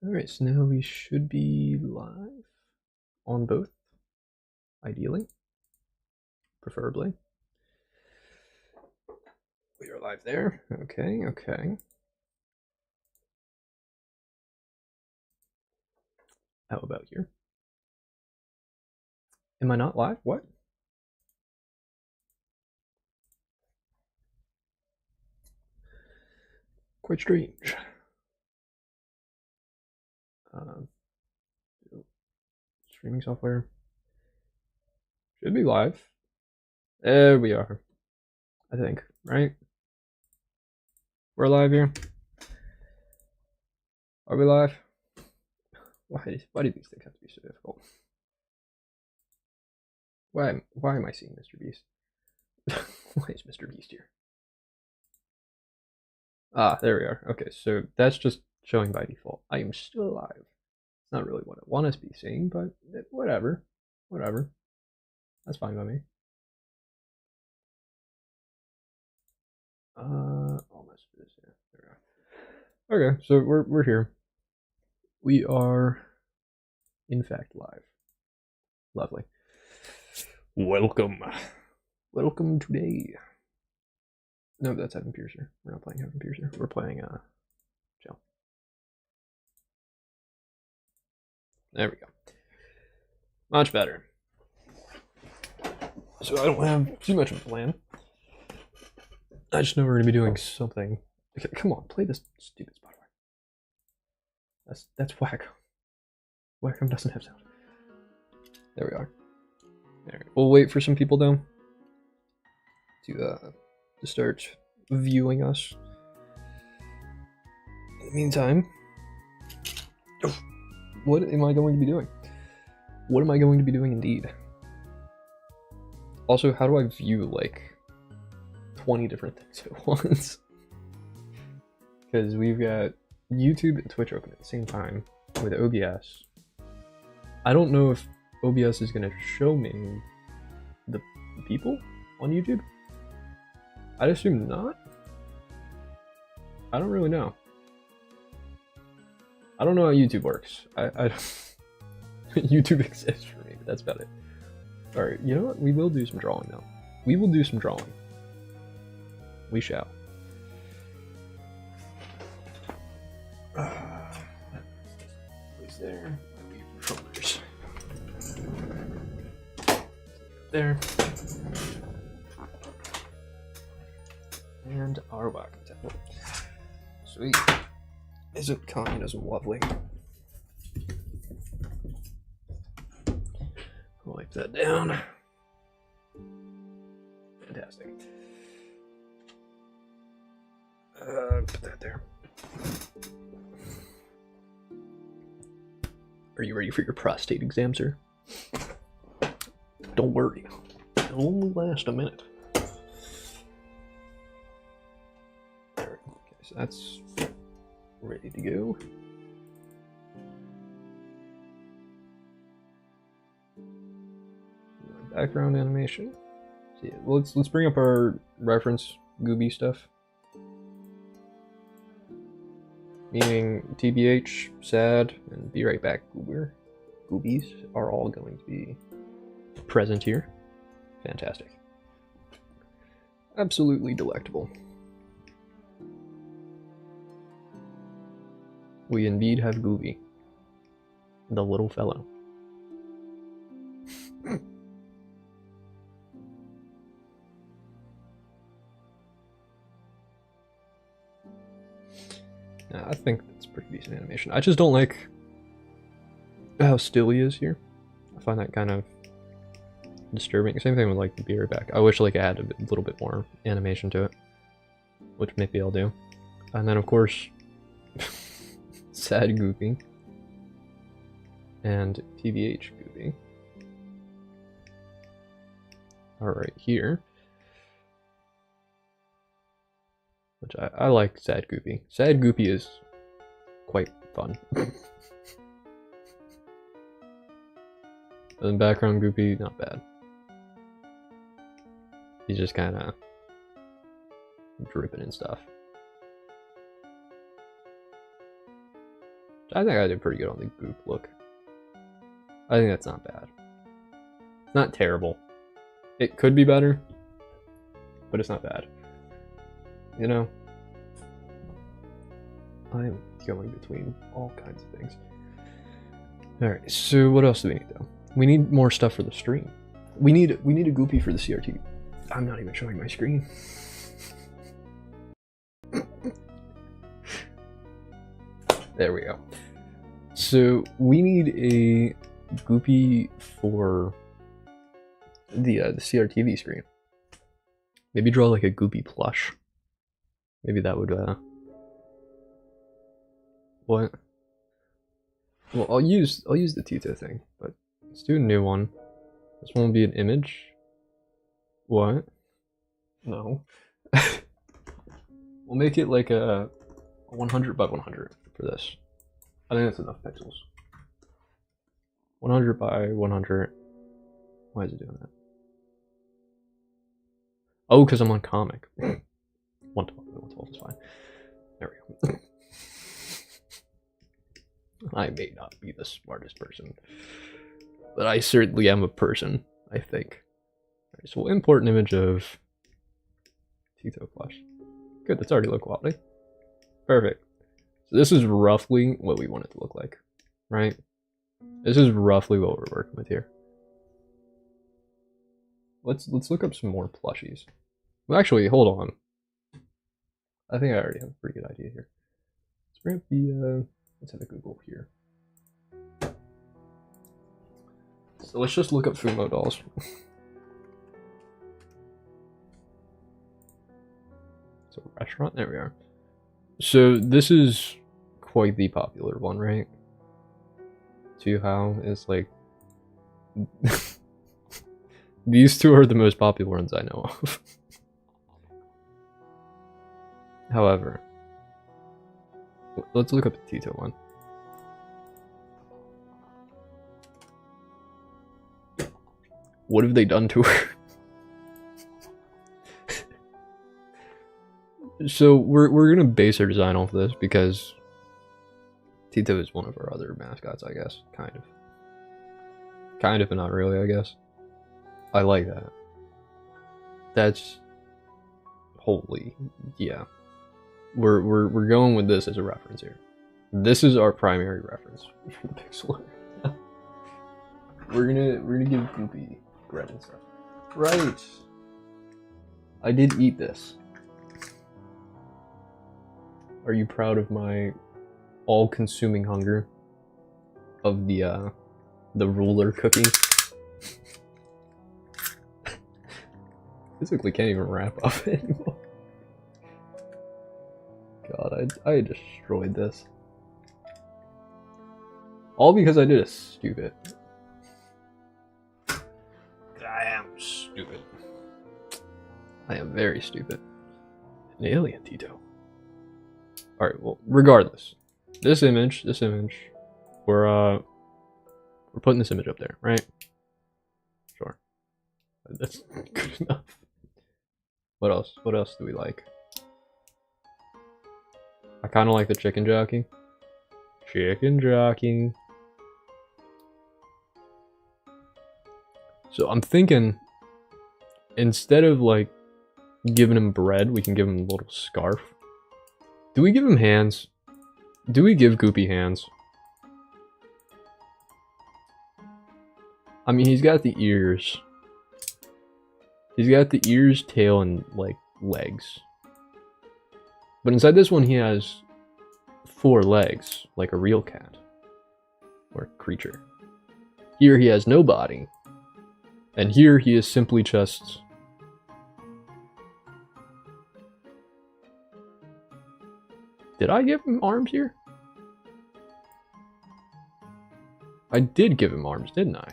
Alright, so now we should be live on both, ideally, preferably. We are live there. Okay, okay. How about here? Am I not live? What? Quite strange. Um, Streaming software should be live. There we are. I think, right? We're live here. Are we live? Why do these things have to be so difficult? Why am I seeing Mr. Beast? Why is Mr. Beast here? Ah, there we are. Okay, so that's just showing by default. I am still alive. It's not really what I want to be seeing, but whatever. Whatever. That's fine by me. Almost is, yeah. There we are. Okay, so we're here. We are in fact live. Lovely. Welcome. Welcome today. No, that's Heaven Piercer. We're not playing Heaven Piercer. We're playing Chill. There we go. Much better. So I don't have too much of a plan. I just know we're gonna be doing something. Okay, come on, play this stupid Spotify. That's Wacom. Wacom doesn't have sound. There we are. There. We'll wait for some people though to start viewing us. In the meantime, what am I going to be doing? What am I going to be doing indeed? Also, how do I view like 20 different things at once? Because we've got YouTube and Twitch open at the same time with OBS. I don't know if OBS is going to show me the people on YouTube. I'd assume not. I don't really know. I don't know how YouTube works. I YouTube exists for me, but that's about it. Alright, you know what? We will do some drawing now. We will do some drawing. We shall. Place there. Controllers. There. And our Wacom tablet. Sweet. Isn't communism lovely? Wipe that down. Fantastic. Put that there. Are you ready for your prostate exam, sir? Don't worry. It'll only last a minute. There. Okay, so that's ready to go. Background animation. So yeah, let's bring up our reference Gooby stuff. Meaning TBH, SAD, and Be Right Back Goobies are all going to be present here. Fantastic. Absolutely delectable. We indeed have Gooby. The little fellow. I think that's pretty decent animation. I just don't like how still he is here. I find that kind of disturbing. Same thing with like the Be Right Back. I wish like I had a little bit more animation to it, which maybe I'll do. And then of course, Sad Goopy and TBH Goopy are right here. Which I like Sad Goopy. Sad Goopy is quite fun. And background Goopy, not bad. He's just kind of dripping and stuff. I think I did pretty good on the goop look. I think that's not bad. It's not terrible. It could be better, but it's not bad. You know? I'm going between all kinds of things. Alright, so what else do we need though? We need more stuff for the stream. We need a goopy for the CRT. I'm not even showing my screen. There we go. So we need a goopy for the CRTV screen. Maybe draw like a goopy plush. Maybe that would what? Well, I'll use the Tito thing, but let's do a new one. This one will be an image. What? No. We'll make it like a 100 by 100 for this. I think that's enough pixels. 100 by 100. Why is it doing that? Oh, because I'm on comic. 112 is fine. There we go. I may not be the smartest person, but I certainly am a person, I think. Alright, so we'll import an image of Tito plush. Good, that's already low quality. Perfect. So this is roughly what we want it to look like, right? This is roughly what we're working with here. Let's look up some more plushies. Well, actually, hold on. I think I already have a pretty good idea here. Let's bring up the let's have a Google here. So let's just look up Fumo dolls. So restaurant, there we are. So this is quite the popular one, right? Tuhao is like these two are the most popular ones I know of. However, let's look up the Tito one. What have they done to her? So we're gonna base our design off this because Tito is one of our other mascots, I guess. Kind of, but not really, I guess. I like that. That's holy, yeah. We're going with this as a reference here. This is our primary reference for the pixel. we're gonna give Goopy bread and stuff. Right. I did eat this. Are you proud of my all-consuming hunger of the ruler cookie? Physically can't even wrap up anymore. God, I destroyed this. All because I did a stupid. I am stupid. I am very stupid. An alien, Tito. Alright, well, regardless. This image, we're putting this image up there, right? Sure. That's good enough. What else? What else do we like? I kind of like the chicken jockey. Chicken jockey. So I'm thinking, instead of like giving him bread, we can give him a little scarf. Do we give him hands? Do we give Goopy hands? I mean, he's got the ears. He's got the ears, tail, and like legs. But inside this one, he has 4 legs, like a real cat or creature. Here he has no body, and here he is simply just. Did I give him arms here? I did give him arms, didn't I?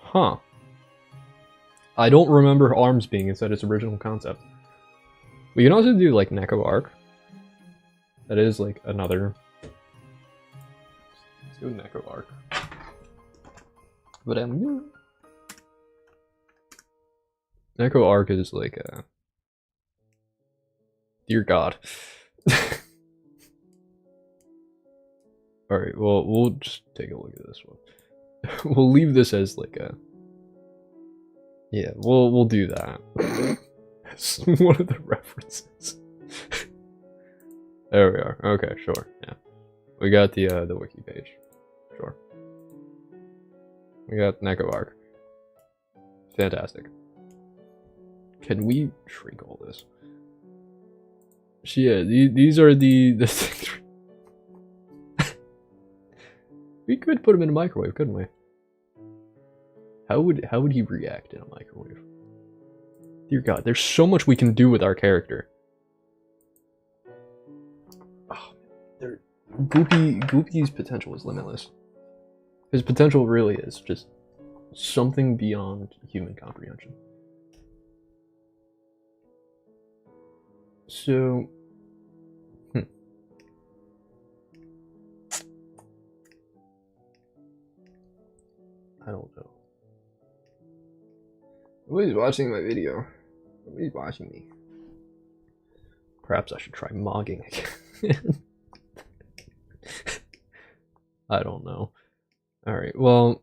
Huh. I don't remember arms being inside its original concept. We can also do like Neko Arc. That is like another. Let's go Neko Arc. But Neko Arc is like a. Dear God. Alright, well, we'll just take a look at this one. We'll leave this as like a... Yeah, we'll do that. That's one of the references. There we are. Okay, sure, yeah. We got the wiki page. Sure. We got Neko Arc. Fantastic. Can we shrink all this? Yeah, these are the things. We could put him in a microwave, couldn't we? How would he react in a microwave? Dear God, there's so much we can do with our character. Oh, Goopy's potential is limitless. His potential really is just something beyond human comprehension. So, I don't know. Nobody's watching my video. Nobody's watching me. Perhaps I should try mogging again. I don't know. Alright, well...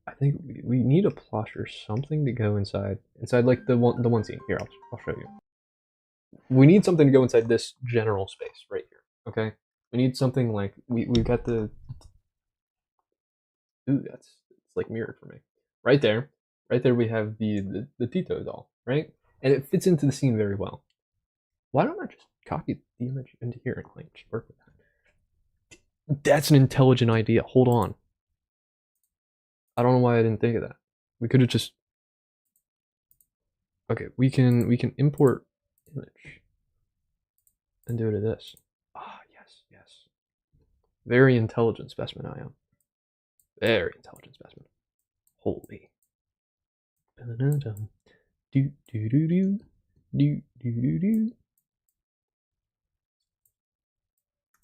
I think we need a plush or something to go inside. Inside, like, the one scene. Here, I'll show you. We need something to go inside this general space right here, okay? We need something like... We've got the... Ooh, it's like mirrored for me. Right there we have the Tito doll, right? And it fits into the scene very well. Why don't I just copy the image into here and like just work with that? That's an intelligent idea. Hold on. I don't know why I didn't think of that. We could have just... Okay, we can import image and do it to this. Ah, yes, yes. Very intelligent specimen I am. Very intelligent specimen. Holy. Do do do do do do do.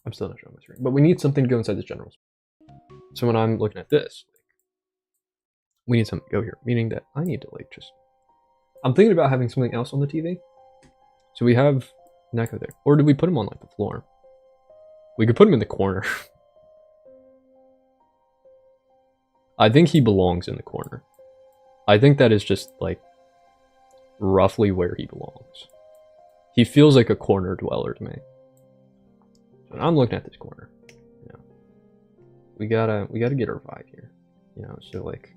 I'm still not showing my screen, but we need something to go inside this general. So when I'm looking at this, we need something to go here, meaning that I need to like just... I'm thinking about having something else on the TV. So we have Neko there. Or do we put him on like the floor? We could put him in the corner. I think he belongs in the corner. I think that is just like roughly where he belongs. He feels like a corner dweller to me. So I'm looking at this corner. You know, we gotta get our vibe here. You know, so like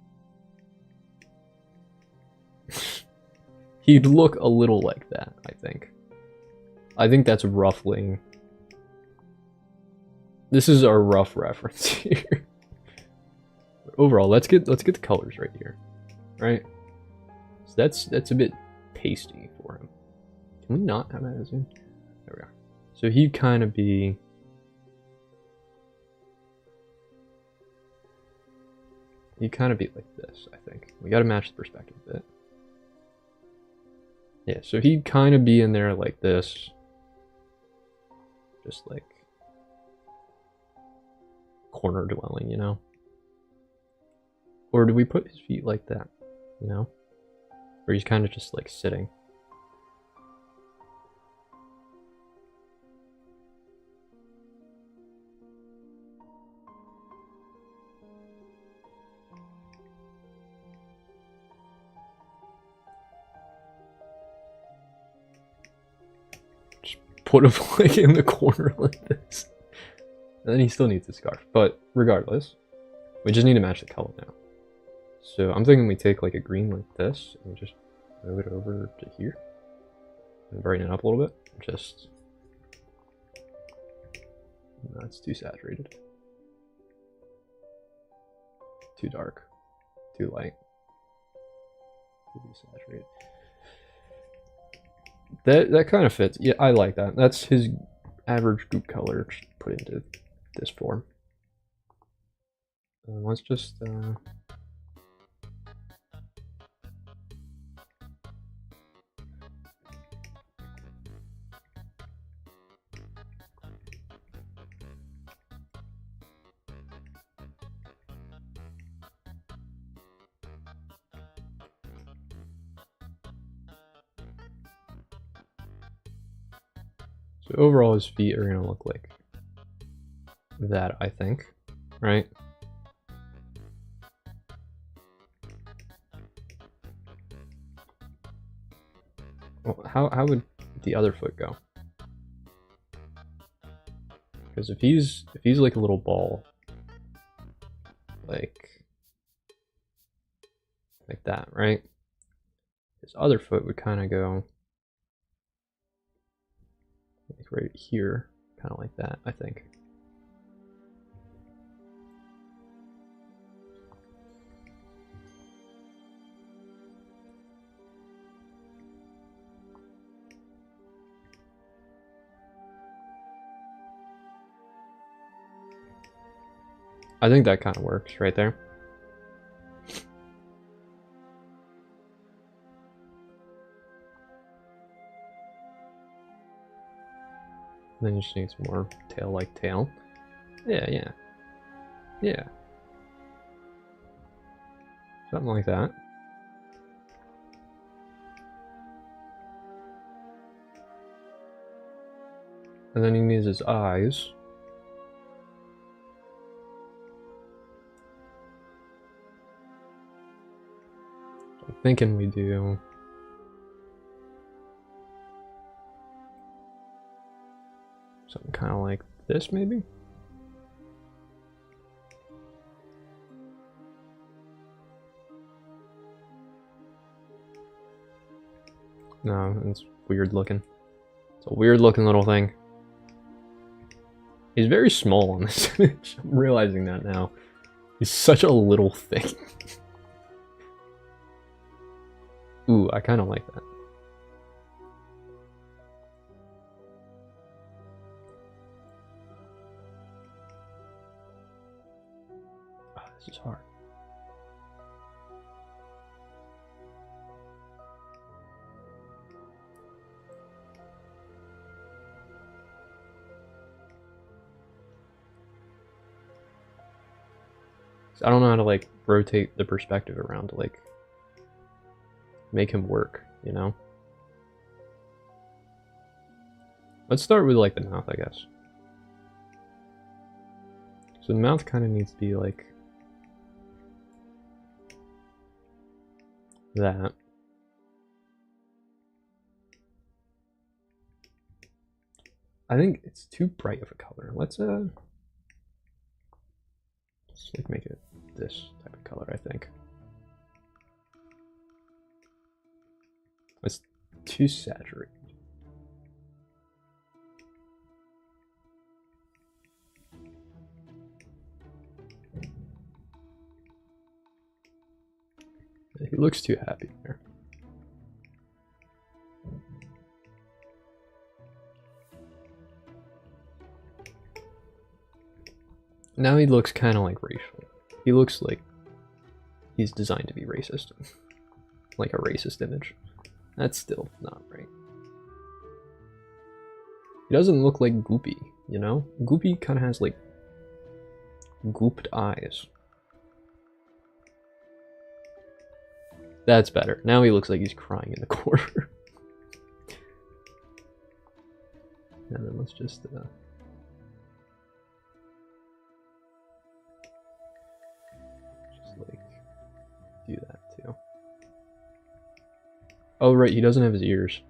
he'd look a little like that, I think. I think that's roughly... This is our rough reference here. But overall, let's get the colors right here. Right? So that's a bit pasty for him. Can we not have that as in? There we are. So he'd kind of be... He'd kind of be like this, I think. We gotta match the perspective a bit. Yeah, so he'd kind of be in there like this. Just like... corner dwelling, you know? Or do we put his feet like that, you know? Or he's kind of just like sitting. Just put him like in the corner like this. And then he still needs a scarf, but regardless, we just need to match the color now. So I'm thinking we take like a green like this and just move it over to here and brighten it up a little bit. Just... No, it's too saturated. Too dark. Too light. Too saturated. That kind of fits. Yeah, I like that. That's his average goop color put into this form. Let's just so overall his feet are gonna look like that, I think, right? Well, how would the other foot go? Because if he's like a little ball, like that, right? His other foot would kind of go like right here, kind of like that, I think. I think that kind of works right there. Then you just need some more tail-like tail. Yeah. Something like that. And then he needs his eyes. I'm thinking we do something kind of like this, maybe? No, it's weird looking. It's a weird looking little thing. He's very small on this image. I'm realizing that now. He's such a little thing. Ooh, I kind of like that. Oh, this is hard. I don't know how to like rotate the perspective around to like make him work, you know? Let's start with like the mouth, I guess. So the mouth kind of needs to be like that. I think it's too bright of a color. Let's like make it this type of color, I think. It's too saturated. He looks too happy there. Now he looks kind of like racial. He looks like he's designed to be racist. Like a racist image. That's still not right. He doesn't look like Goopy, you know? Goopy kind of has like gooped eyes. That's better. Now he looks like he's crying in the corner. And then let's just like do that too. Oh right, he doesn't have his ears.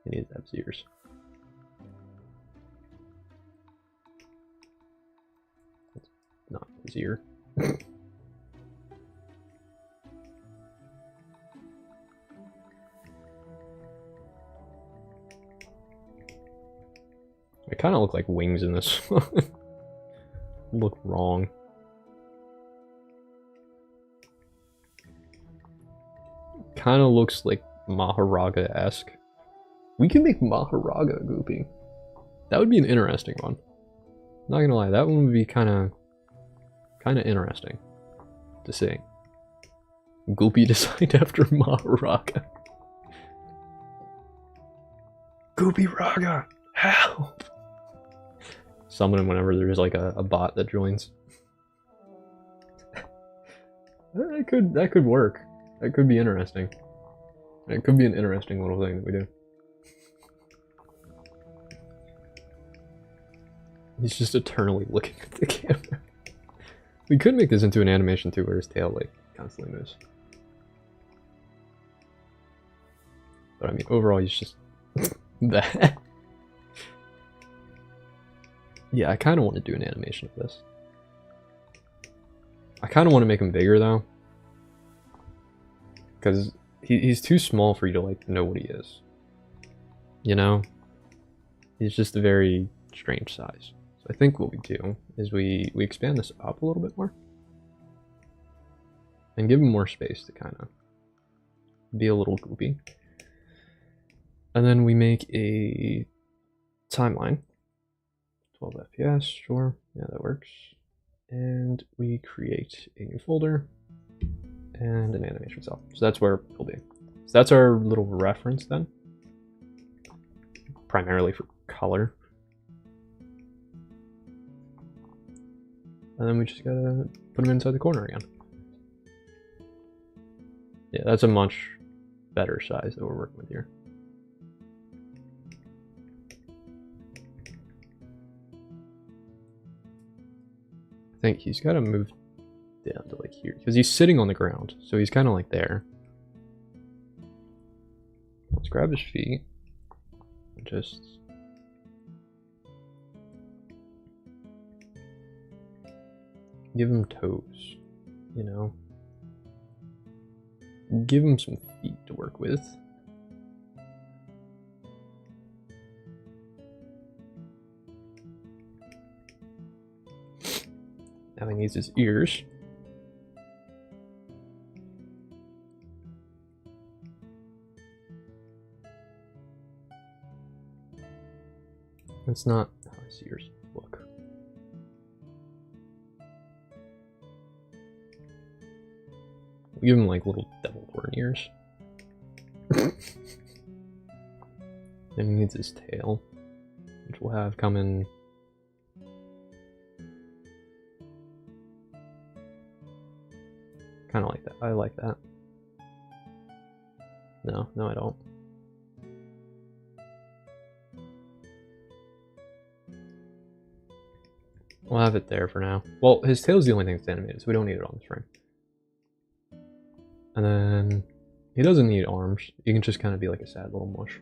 He needs to have his ears. That's not his ear. I kind of look like wings in this one. Look wrong. Kind of looks like Maharaga-esque. We can make Maharaga Goopy. That would be an interesting one. Not gonna lie, that one would be kind of interesting to see. Goopy designed after Maharaga. Goopy Raga, help! Summon him whenever there's like a bot that joins. That could work. That could be interesting. It could be an interesting little thing that we do. He's just eternally looking at the camera. We could make this into an animation too, where his tail like constantly moves. But I mean, overall, he's just that. Yeah, I kind of want to do an animation of this. I kind of want to make him bigger though, because he's too small for you to like know what he is. You know, he's just a very strange size. So I think what we do is we expand this up a little bit more and give him more space to kind of be a little goopy. And then we make a timeline. 12 FPS, sure. Yeah, that works. And we create a new folder and an animation cell. So that's where it'll be. So that's our little reference then. Primarily for color. And then we just gotta put them inside the corner again. Yeah, that's a much better size that we're working with here. I think he's gotta move down to like here, because he's sitting on the ground, so he's kind of like there. Let's grab his feet and just... give him toes, you know? Give him some feet to work with. Now he needs his ears. That's not how his ears look. Give him like little devil horn ears. And he needs his tail, which we'll have come in. Kind of like that. I like that. No, I don't. We'll have it there for now. Well, his tail's the only thing that's animated, so we don't need it on this frame. And then he doesn't need arms. You can just kind of be like a sad little mush.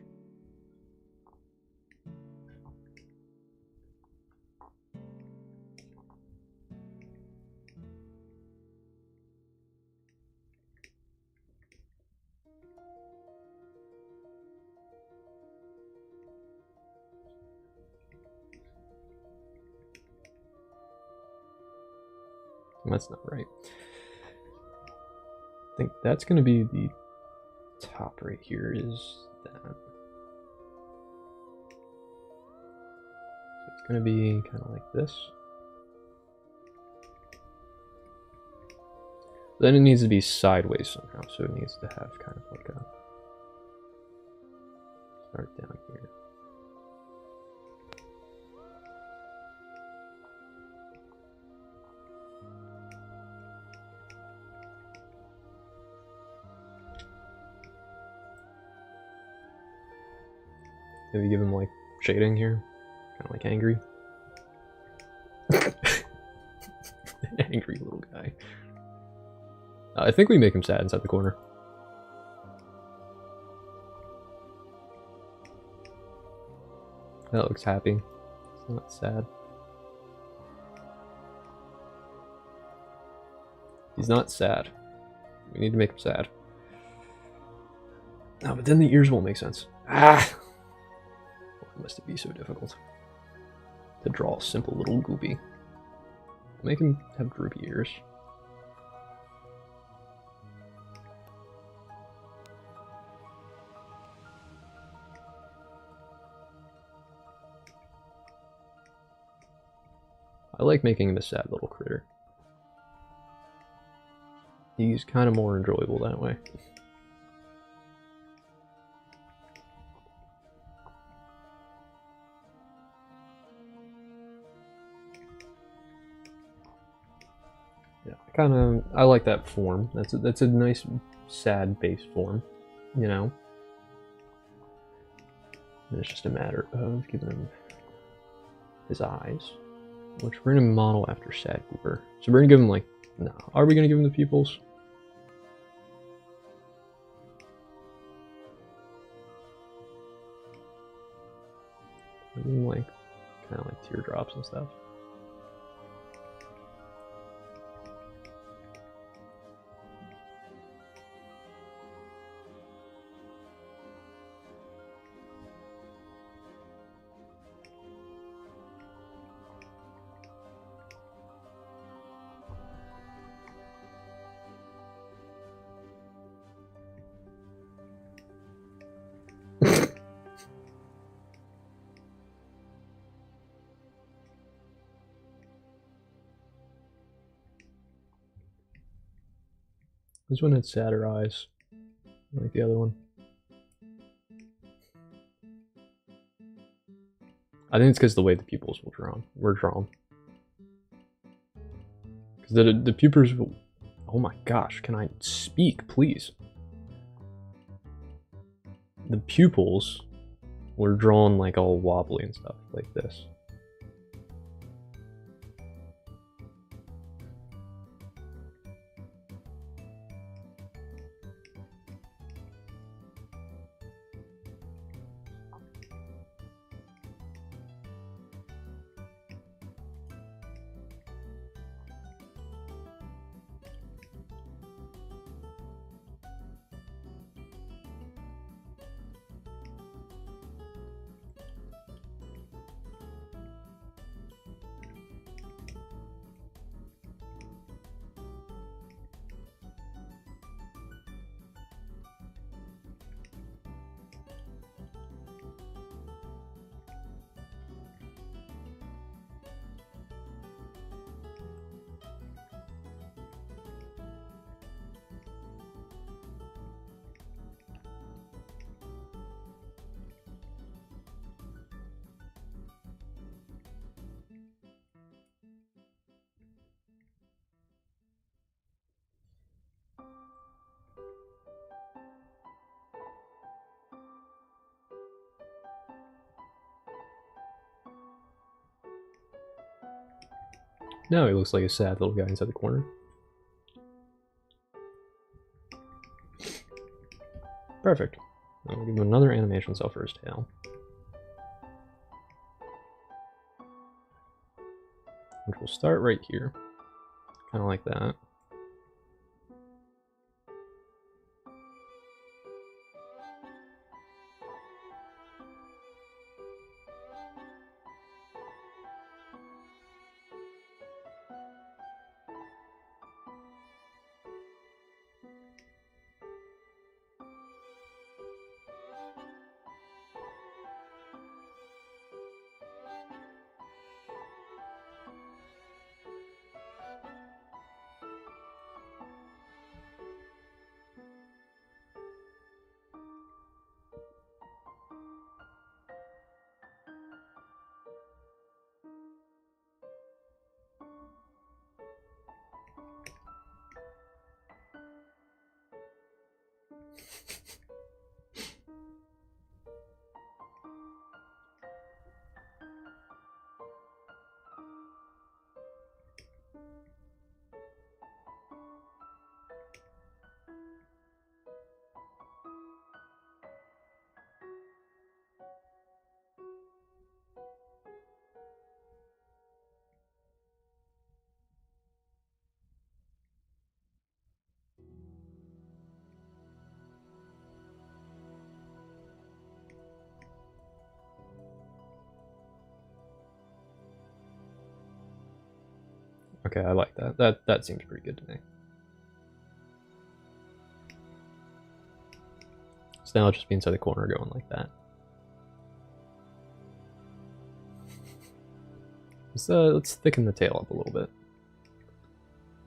That's not right. I think that's going to be the top right here is that. So it's going to be kind of like this. Then it needs to be sideways somehow, so it needs to have kind of like a start down here. Maybe give him like shading here, kind of like angry. Angry little guy. I think we make him sad inside the corner. That looks happy. It's not sad. He's not sad. We need to make him sad. No, but then the ears won't make sense. Ah! Why must it be so difficult to draw a simple little goopy? Make him have droopy ears. I like making him a sad little critter. He's kind of more enjoyable that way. Yeah, I like that form. That's a nice sad base form, you know. And it's just a matter of giving him his eyes. Which we're gonna model after Sad Cooper. So we're gonna give him like, no. Are we gonna give him the pupils? Give him like, kind of like teardrops and stuff. This one had sadder eyes, like the other one. I think it's because the way the pupils were drawn. Because the pupils, oh my gosh, can I speak, please? The pupils were drawn like all wobbly and stuff, like this. Now he looks like a sad little guy inside the corner. Perfect. I'll give him another animation cell for his tail. Which will start right here. Kind of like that. Okay, I like that. That seems pretty good to me. So now I'll just be inside the corner going like that. Let's thicken the tail up a little bit.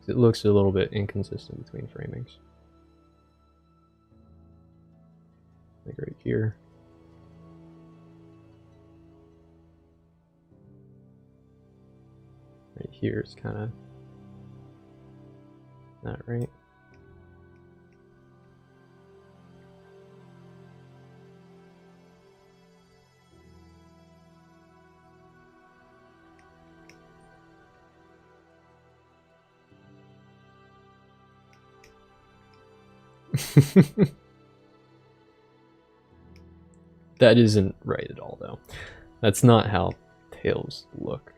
It looks a little bit inconsistent between framings. Like right here. Right here is kind of not right. That isn't right at all, though. That's not how tails look.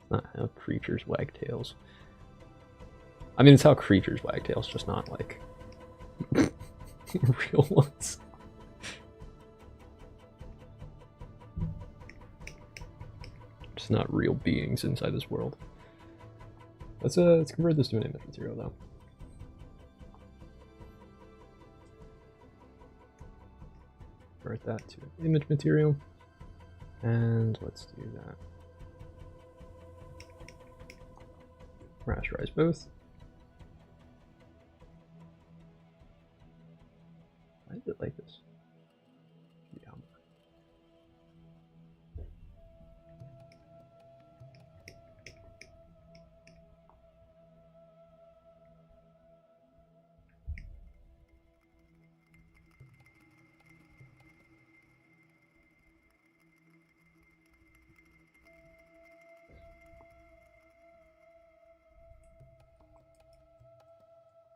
Not how creatures wag tails. I mean, it's how creatures wag tails, just not like real ones. Just not real beings inside this world. Let's convert this to an image material though. Convert that to an image material, and let's do that. Rasterize both. Why is it like this? Yeah.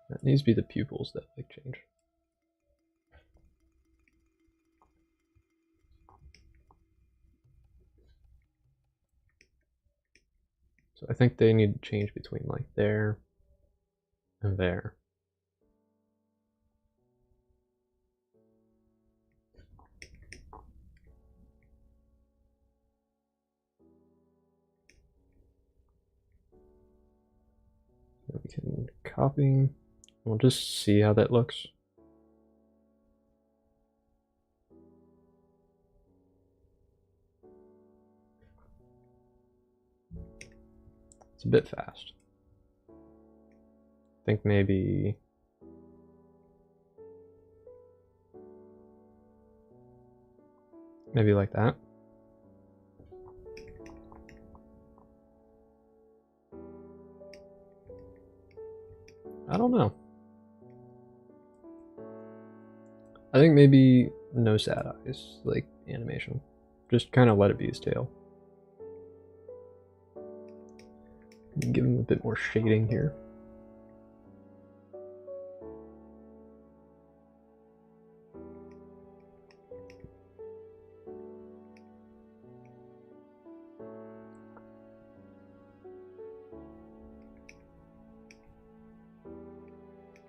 That needs to be the pupils that like change. So I think they need to change between like there and there. We can copy. We'll just see how that looks. It's a bit fast. I think maybe like that. I don't know. I think maybe no sad eyes, like animation. Just kind of let it be his tail. Give him a bit more shading here.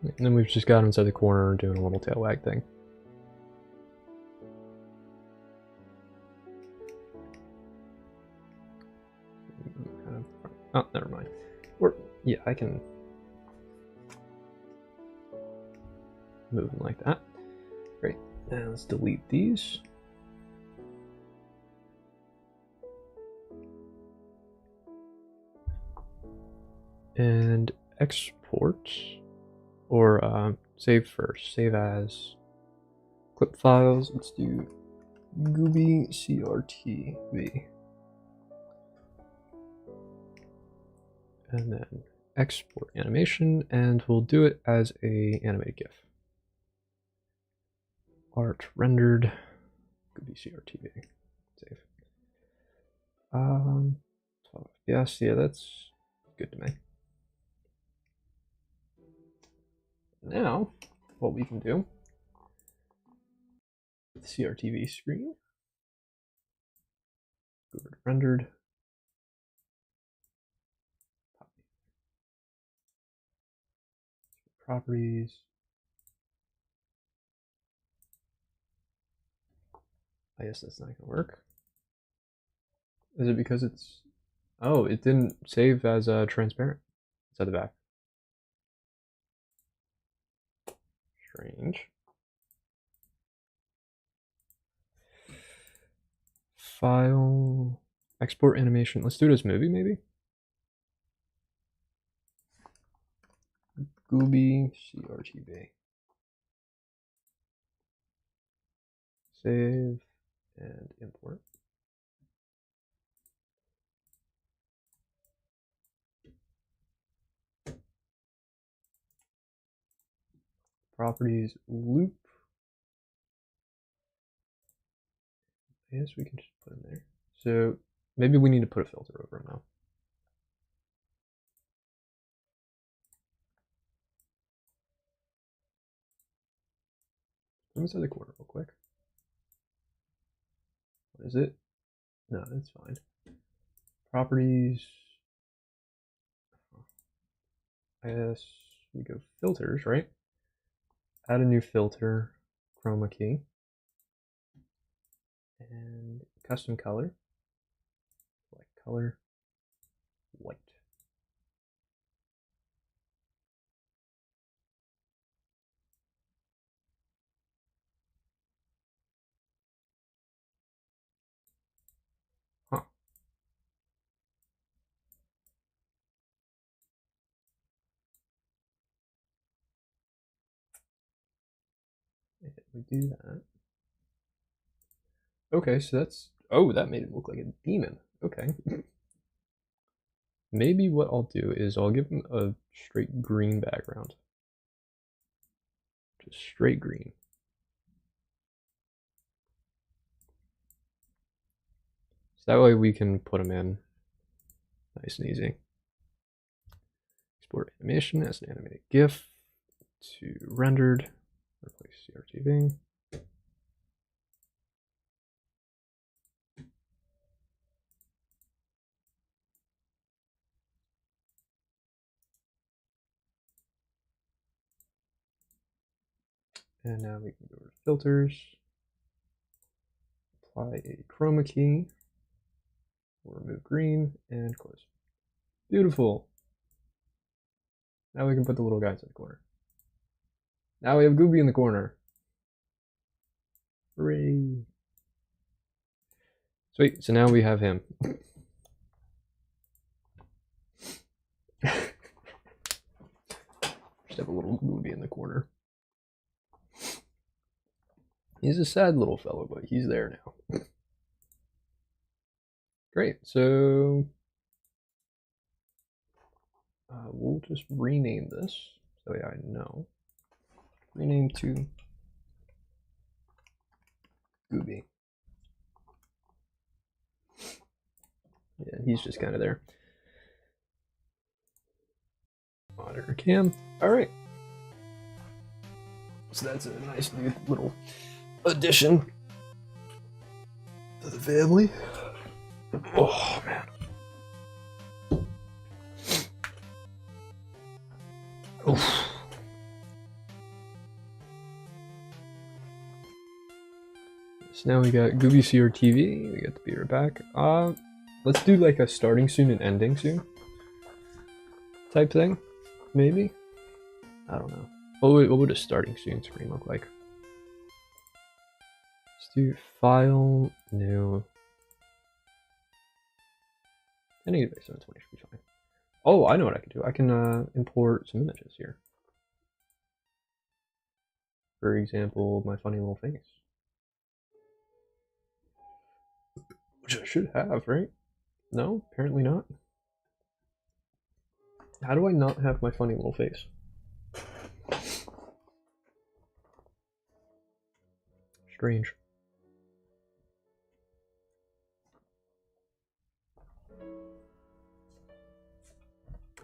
And then we've just got him inside the corner doing a little tail wag thing. Oh, never mind. Or, yeah, I can move him like that. Great. Now let's delete these. And export, or save first. Save as clip files. Let's do Gooby CRTV. And then export animation, and we'll do it as a animated GIF. Art rendered, Gooby CRTV. Save. 12 FPS, yeah, that's good to me. Now, what we can do with CRTV screen, go over to rendered, properties. I guess that's not gonna work. Is it because it's, oh, it didn't save as transparent. It's at the back. Strange. File, export animation. Let's do it as movie, maybe. Gooby CRTV. Save and import. Properties loop. I guess we can just put them there. So maybe we need to put a filter over them now. Come inside the corner real quick. What is it? No, that's fine. Properties. I guess we go filters, right? Add a new filter, chroma key, and custom color. Select color, white. Huh. If we do that. Okay, so that's, oh, that made it look like a demon. Okay. Maybe what I'll do is I'll give him a straight green background. Just straight green. So that way we can put him in nice and easy. Export animation as an animated GIF to rendered. Replace CRTV. And now we can go to filters, apply a chroma key, we'll remove green, and close. Beautiful. Now we can put the little guys in the corner. Now we have Gooby in the corner. Hooray. Sweet, so now we have him. Just have a little Gooby in the corner. He's a sad little fellow, but he's there now. Great, so we'll just rename this so I know. Rename to Gooby. Yeah, he's just kind of there. Monitor cam. All right. So that's a nice new little addition to the family. Oh man. Oof. So now we got Gooby CRTV. We got the beer back. Let's do like a starting soon and ending soon type thing, maybe. I don't know. What would a starting soon screen look like? Let's do file, new. 1080 by 720 should be fine. Oh, I know what I can do. I can import some images here. For example, my funny little face. Which I should have, right? No, apparently not. How do I not have my funny little face? Strange.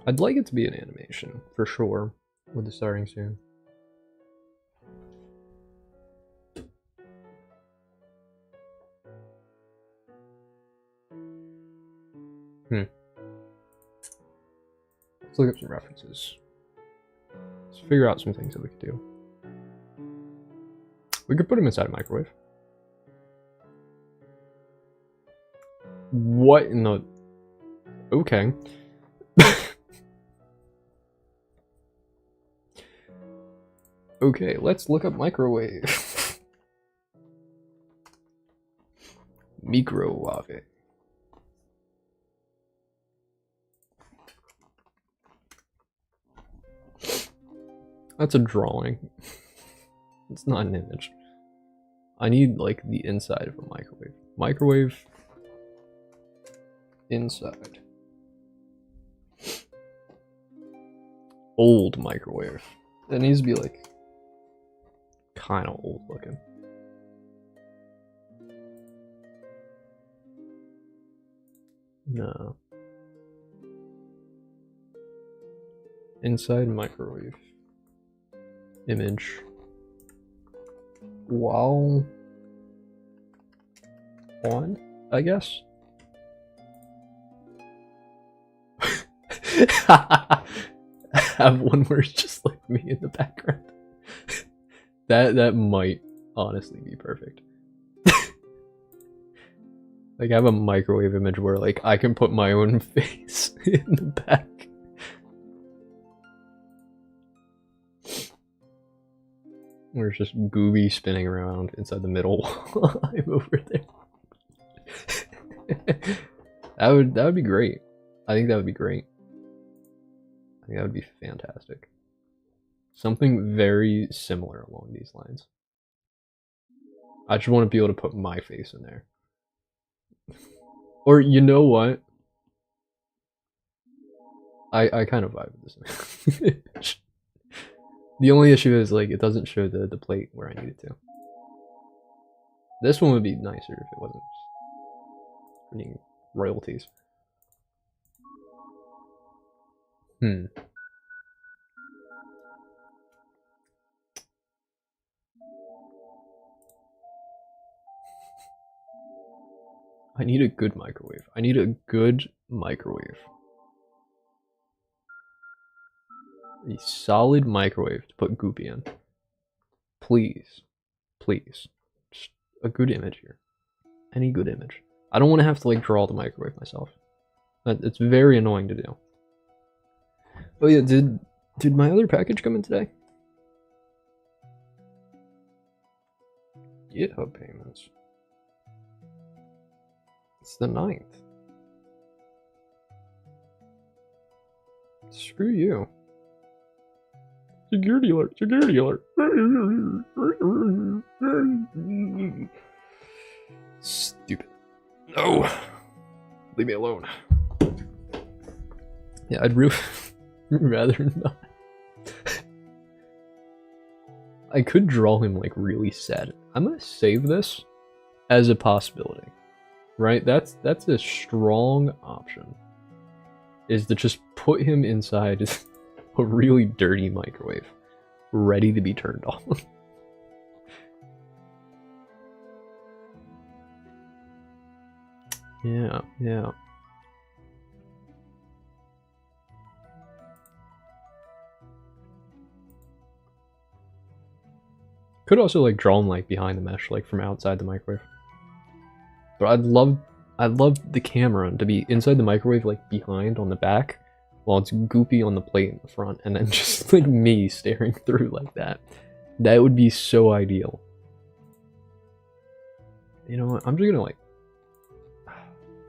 I'd like it to be an animation, for sure, with the starting soon. Let's look up some references. Let's figure out some things that we could do. We could put them inside a microwave. What in the... Okay. Okay, let's look up microwave. Microwave. That's a drawing. It's not an image. I need like the inside of a microwave. Microwave inside. Old microwave. It needs to be like kind of old looking. No. Inside microwave. Image. while on, I guess. Have one where it's just like me in the background. That might honestly be perfect. Like I have a microwave image where like I can put my own face in the back. Where it's just Gooby spinning around inside the middle while I'm over there. That would be great. I think that would be great. I think that would be fantastic. Something very similar along these lines. I just want to be able to put my face in there. Or you know what? I kind of vibe with this. The only issue is like it doesn't show the plate where I need it to. This one would be nicer if it wasn't earning royalties. I need a good microwave. I need a good microwave. A solid microwave to put Goopy in. Please. Please. Just a good image here. Any good image. I don't want to have to like draw the microwave myself. It's very annoying to do. Oh yeah, did my other package come in today? GitHub payments. It's the 9th. Screw you. Security alert, security alert. Stupid. No. Leave me alone. Yeah, I'd really rather not. I could draw him like really sad. I'm gonna save this as a possibility. Right? That's a strong option. Is to just put him inside a really dirty microwave, ready to be turned on. Yeah. Could also like draw him like behind the mesh, like from outside the microwave. But I'd love the camera to be inside the microwave, like behind on the back, while it's Goopy on the plate in the front, and then just like me staring through like that. That would be so ideal. You know what? I'm just gonna like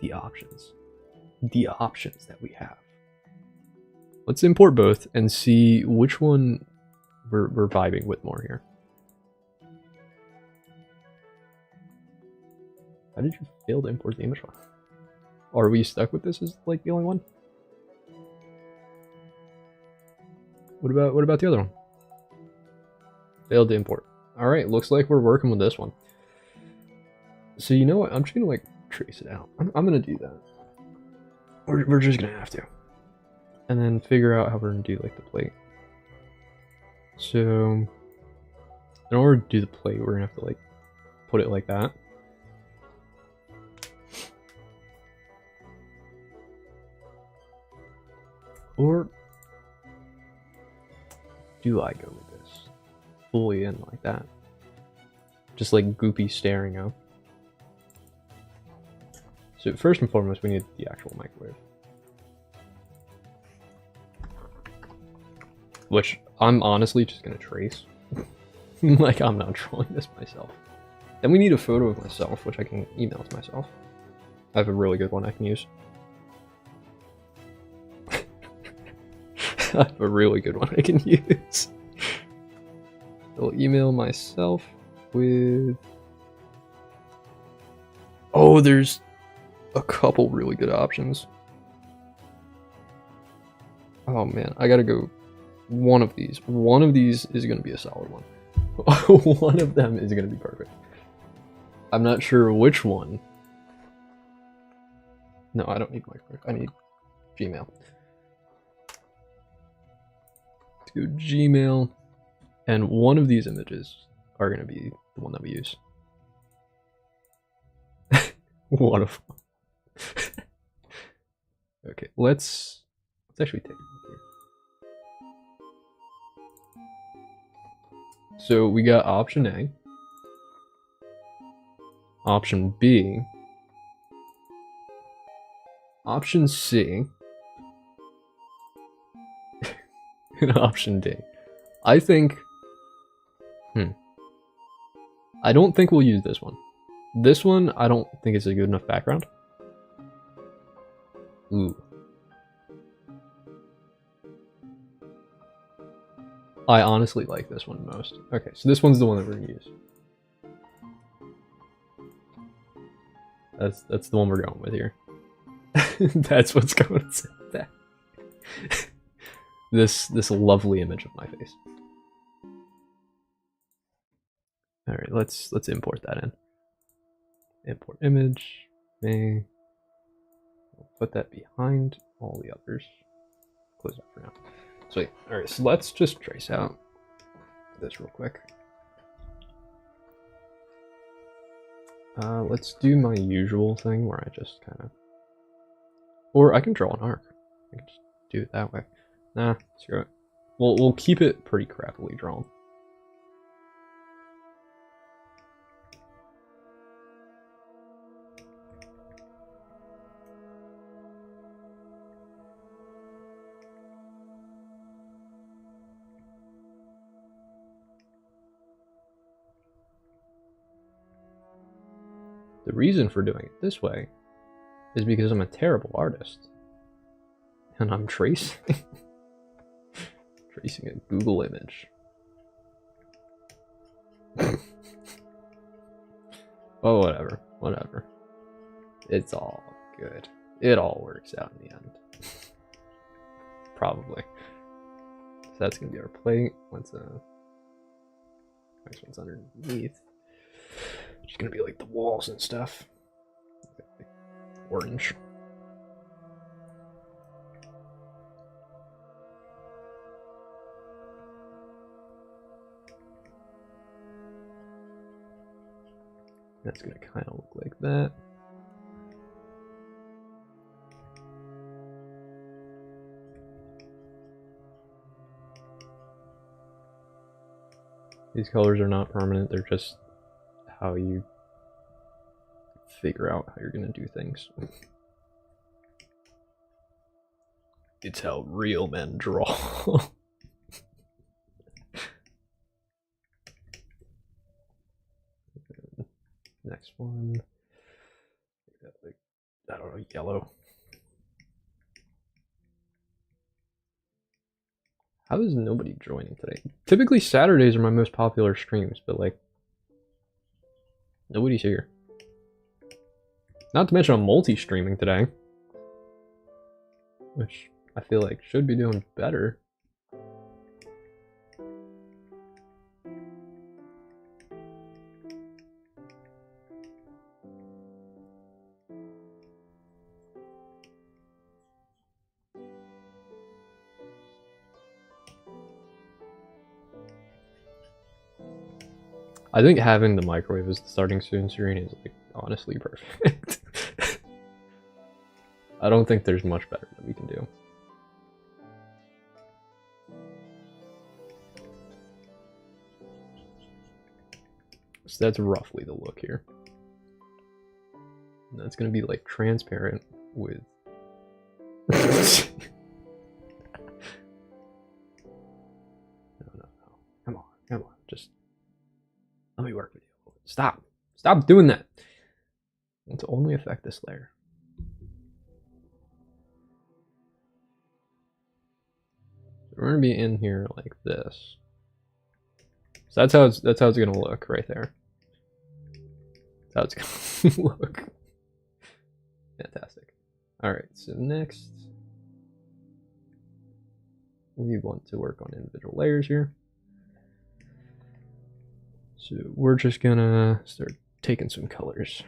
the options that we have. Let's import both and see which one we're vibing with more here. How did you fail to import the image file? Are we stuck with this as like the only one? What about the other one? Failed to import. Alright, looks like we're working with this one. So you know what? I'm just gonna like trace it out. I'm gonna do that. We're just gonna have to. And then figure out how we're gonna do like the plate. So in order to do the plate, we're gonna have to like put it like that. Or do I go with this? Fully in like that. Just like Goopy staring up. So first and foremost, we need the actual microwave. Which I'm honestly just gonna trace. Like I'm not drawing this myself. Then we need a photo of myself, which I can email to myself. I have a really good one I can use. I have a really good one I can use. I'll email myself with... Oh, there's a couple really good options. Oh man, I gotta go. One of these is gonna be a solid one. One of them is gonna be perfect. I'm not sure which one. No, I don't need microwave. I need Gmail. Let's go Gmail, and one of these images are going to be the one that we use. One of them. Okay, let's actually take a look here. So we got option A, option B, option C, and option D. I think, I don't think we'll use this one. This one, I don't think it's a good enough background. Ooh. I honestly like this one most. Okay, so this one's the one that we're gonna use. That's the one we're going with here. That's what's going to that. This lovely image of my face. All right, let's import that in. Import image. We'll put that behind all the others. Close that for now. Sweet. All right, so let's just trace out this real quick. Let's do my usual thing where I just kind of, or I can draw an arc. I can just do it that way. Nah, screw it. We'll keep it pretty crappily drawn. The reason for doing it this way is because I'm a terrible artist. And I'm tracing tracing a Google image. Oh, whatever. It's all good. It all works out in the end. Probably. So that's gonna be our plate. Next one's underneath. It's gonna be like the walls and stuff. Orange. That's gonna kind of look like that. These colors are not permanent, they're just how you figure out how you're gonna do things. It's how real men draw. Next one. Like, I don't know, yellow. How is nobody joining today? Typically Saturdays are my most popular streams, but like, nobody's here. Not to mention I'm multi-streaming today, which I feel like should be doing better. I think having the microwave as the starting soon screen is like honestly perfect. I don't think there's much better that we can do. So that's roughly the look here. And that's gonna be like transparent with No. Come on. Just let me work with you. Stop doing that. I want to only affect this layer. So we're gonna be in here like this. So that's how it's gonna look right there. That's how it's gonna look. Fantastic. Alright, so next we want to work on individual layers here. So we're just gonna start taking some colors.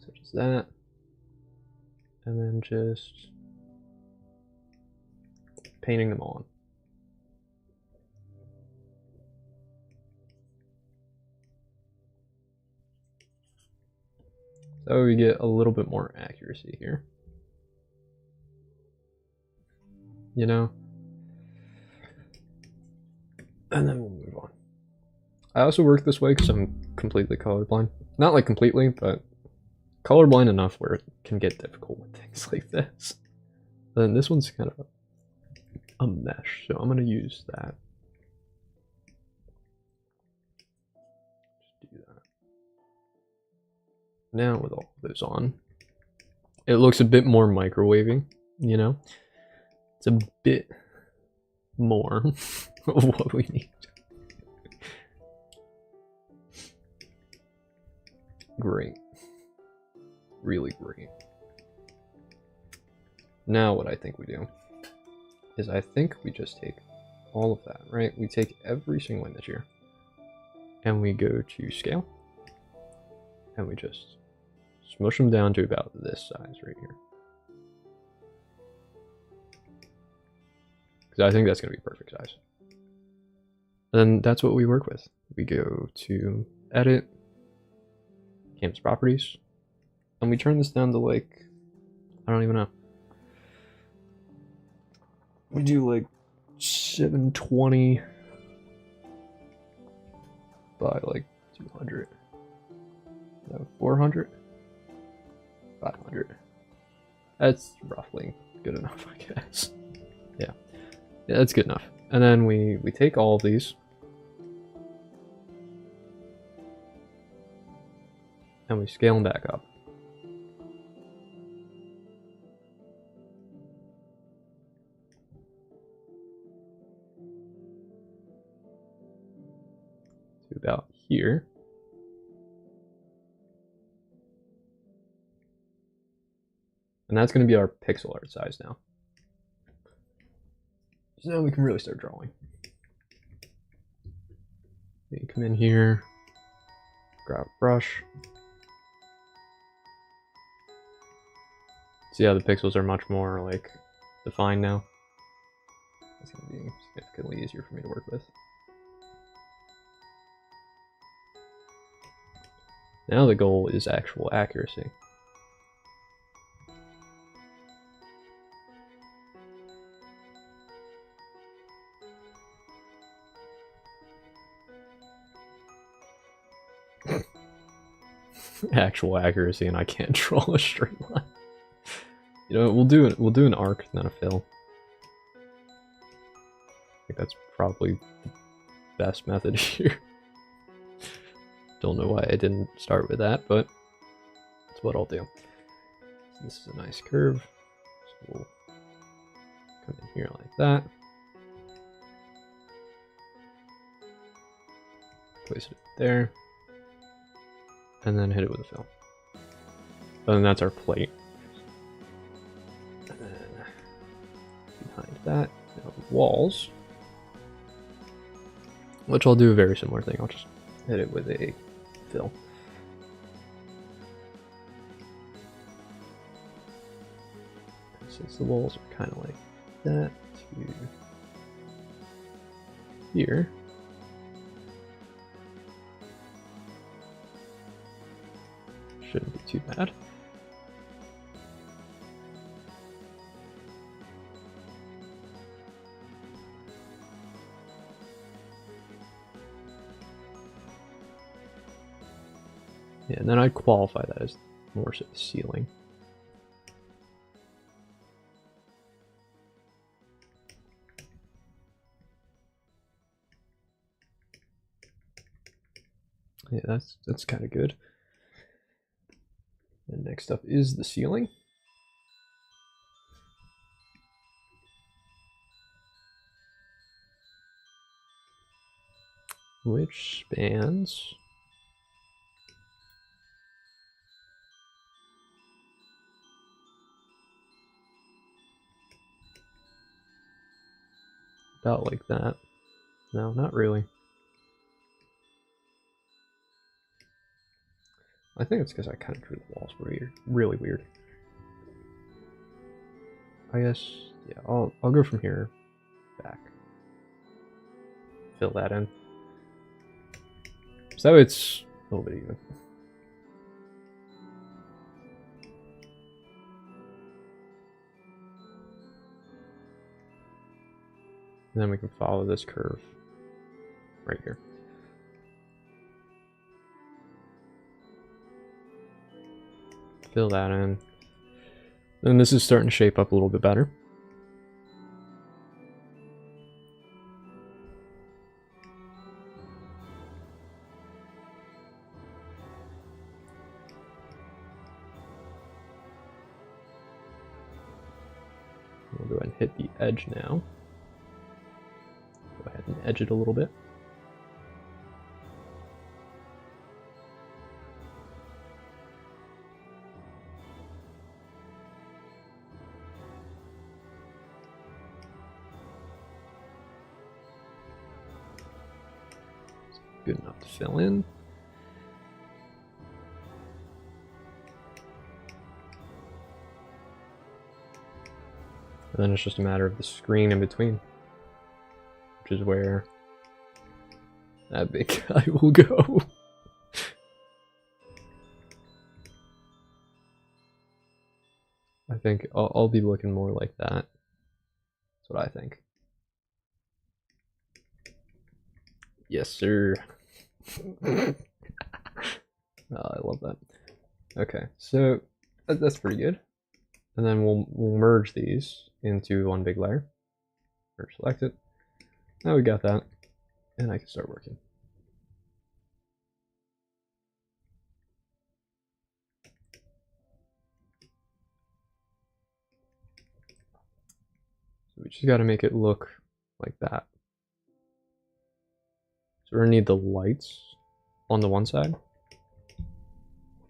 Such as that. And then just painting them on. So we get a little bit more accuracy here. You know? And then we'll move on. I also work this way because I'm completely colorblind. Not like completely, but colorblind enough where it can get difficult with things like this. Then this one's kind of a mesh, so I'm going to use that. Just do that. Now with all of those on, it looks a bit more microwavy, you know? It's a bit more of what we need. Great. Really great. Now what I think we do is I think we just take all of that, right? We take every single image here and we go to scale and we just smush them down to about this size right here. Because I think that's going to be perfect size. And then that's what we work with. We go to edit, canvas properties, and we turn this down to like, I don't even know. We do like 720 by like 200. No, 400? 500. That's roughly good enough, I guess. Yeah, that's good enough. And then we take all of these and we scale them back up. To about here. And that's going to be our pixel art size now. So now we can really start drawing. You come in here, grab a brush. See how the pixels are much more like defined now? It's going to be significantly easier for me to work with. Now the goal is actual accuracy. Actual accuracy, and I can't draw a straight line. You know, we'll do an arc and then a fill. I think that's probably the best method here. Don't know why I didn't start with that, but that's what I'll do. So this is a nice curve, so we'll come in here like that. Place it there. And then hit it with a fill. And then that's our plate. And then behind that, walls. Which I'll do a very similar thing. I'll just hit it with a fill. Since the walls are kind of like that to here. Shouldn't be too bad. Yeah, and then I'd qualify that as more so the ceiling. Yeah, that's kind of good. And next up is the ceiling. Which spans about like that. No, not really. I think it's because I kind of drew the walls weird, really weird. I guess, yeah, I'll go from here back. Fill that in. So it's a little bit even. And then we can follow this curve right here. Fill that in. And this is starting to shape up a little bit better. We'll go ahead and hit the edge now. Go ahead and edge it a little bit. Good enough to fill in. And then it's just a matter of the screen in between, which is where that big guy will go. I think I'll be looking more like that. That's what I think. Yes, sir. Oh, I love that. Okay, so that's pretty good. And then we'll merge these into one big layer. Merge select it. Now we got that, and I can start working. So we just got to make it look like that. So we're gonna need the lights on the one side,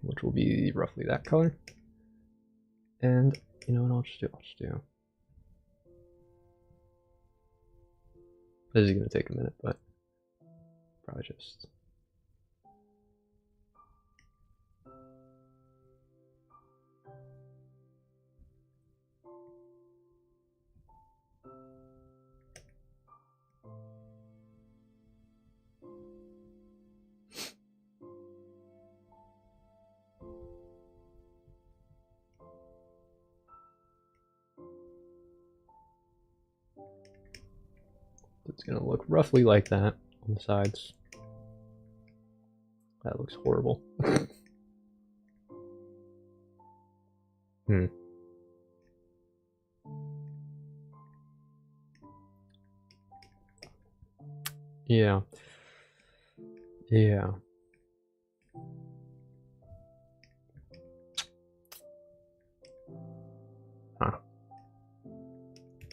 which will be roughly that color. And you know what I'll just do? This is gonna take a minute, but probably just. It's gonna look roughly like that on the sides. That looks horrible. Yeah. Yeah. Huh.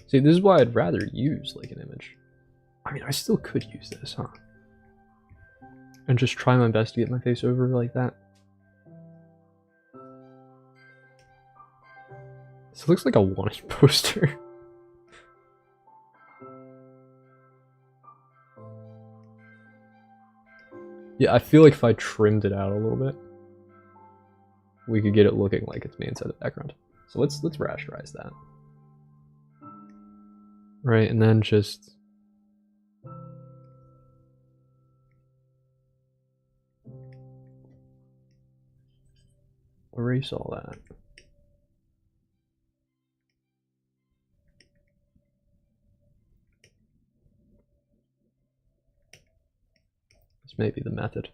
See, this is why I'd rather use like an image. I mean, I still could use this, huh? And just try my best to get my face over like that. This looks like a wanted poster. Yeah, I feel like if I trimmed it out a little bit, we could get it looking like it's me inside the background. So let's rasterize that. Right, and then just erase all that. This may be the method.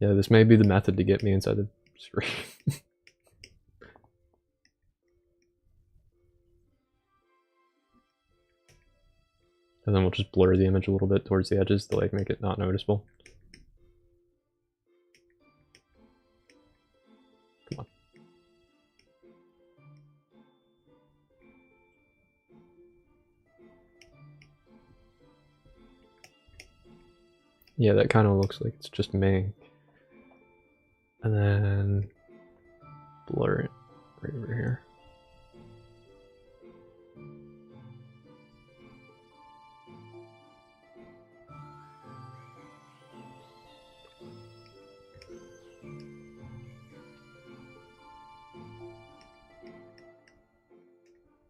Yeah, this may be the method to get me inside the screen. And then we'll just blur the image a little bit towards the edges to like make it not noticeable. Come on. Yeah, that kind of looks like it's just me. And then blur it right over here.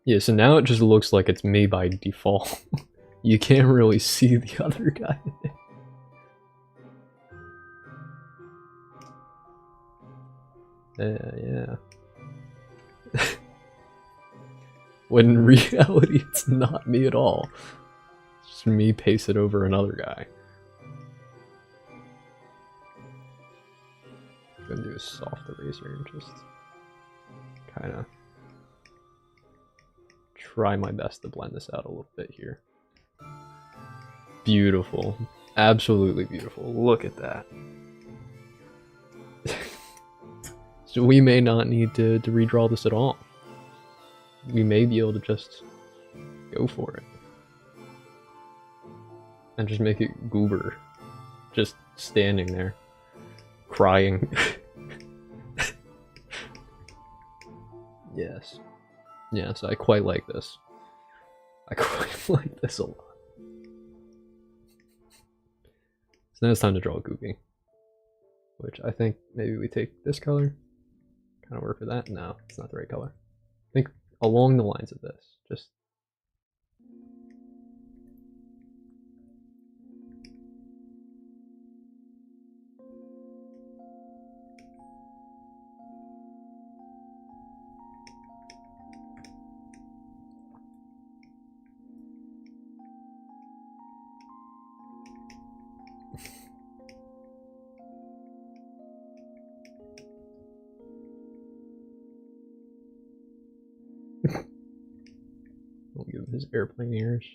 Yeah, so now it just looks like it's me by default. You can't really see the other guy. Yeah. when in reality it's not me at all. It's just me pasted over another guy. I'm gonna do a soft eraser and just kind of try my best to blend this out a little bit here. Beautiful. Absolutely beautiful. Look at that. So we may not need to redraw this at all. We may be able to just go for it. And just make it Goober. Just standing there. Crying. Yes. Yes, I quite like this. I quite like this a lot. So now it's time to draw Goopy. Which I think maybe we take this color. Kind of work with that. No, it's not the right color. I think along the lines of this. Just we'll give him his airplane ears.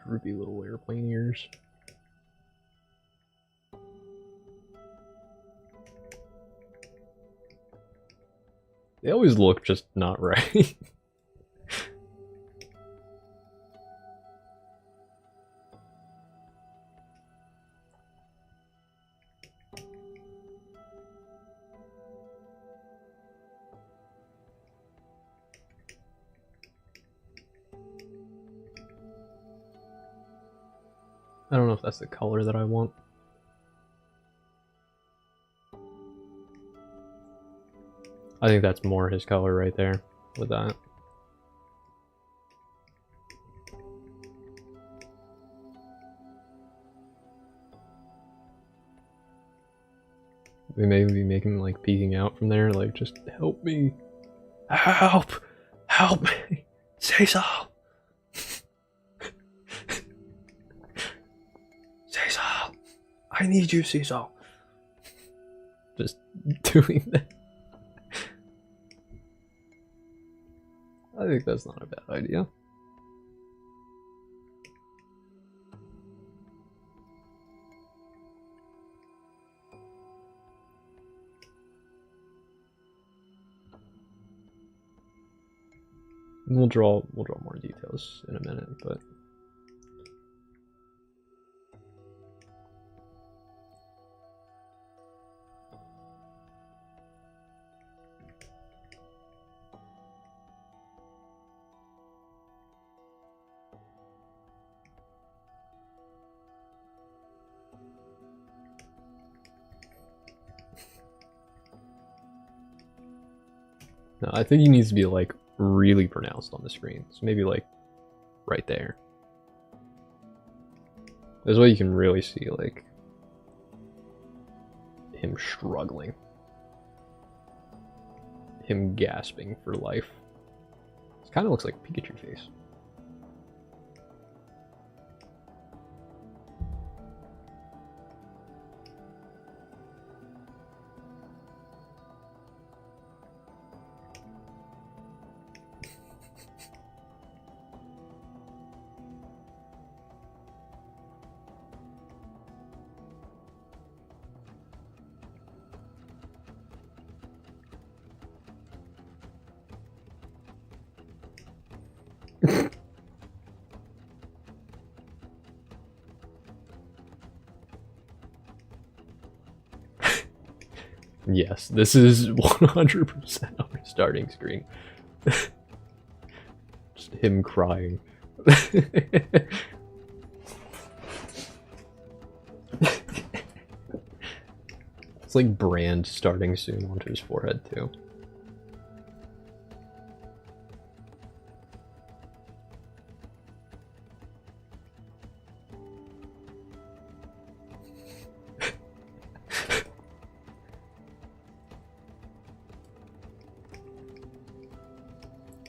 Droopy little airplane ears. They always look just not right. I don't know if that's the color that I want. I think that's more his color right there with that. We may be making like peeking out from there, like just help me. Help! Help me! Cesar! Cesar! I need you, Cesar! Just doing that. I think that's not a bad idea. We'll draw more details in a minute, but no, I think he needs to be like really pronounced on the screen. So maybe like right there. This way you can really see like him struggling. Him gasping for life. It kind of looks like a Pikachu face. Yes, this is 100% our starting screen. Just him crying. It's like Brand starting soon onto his forehead too.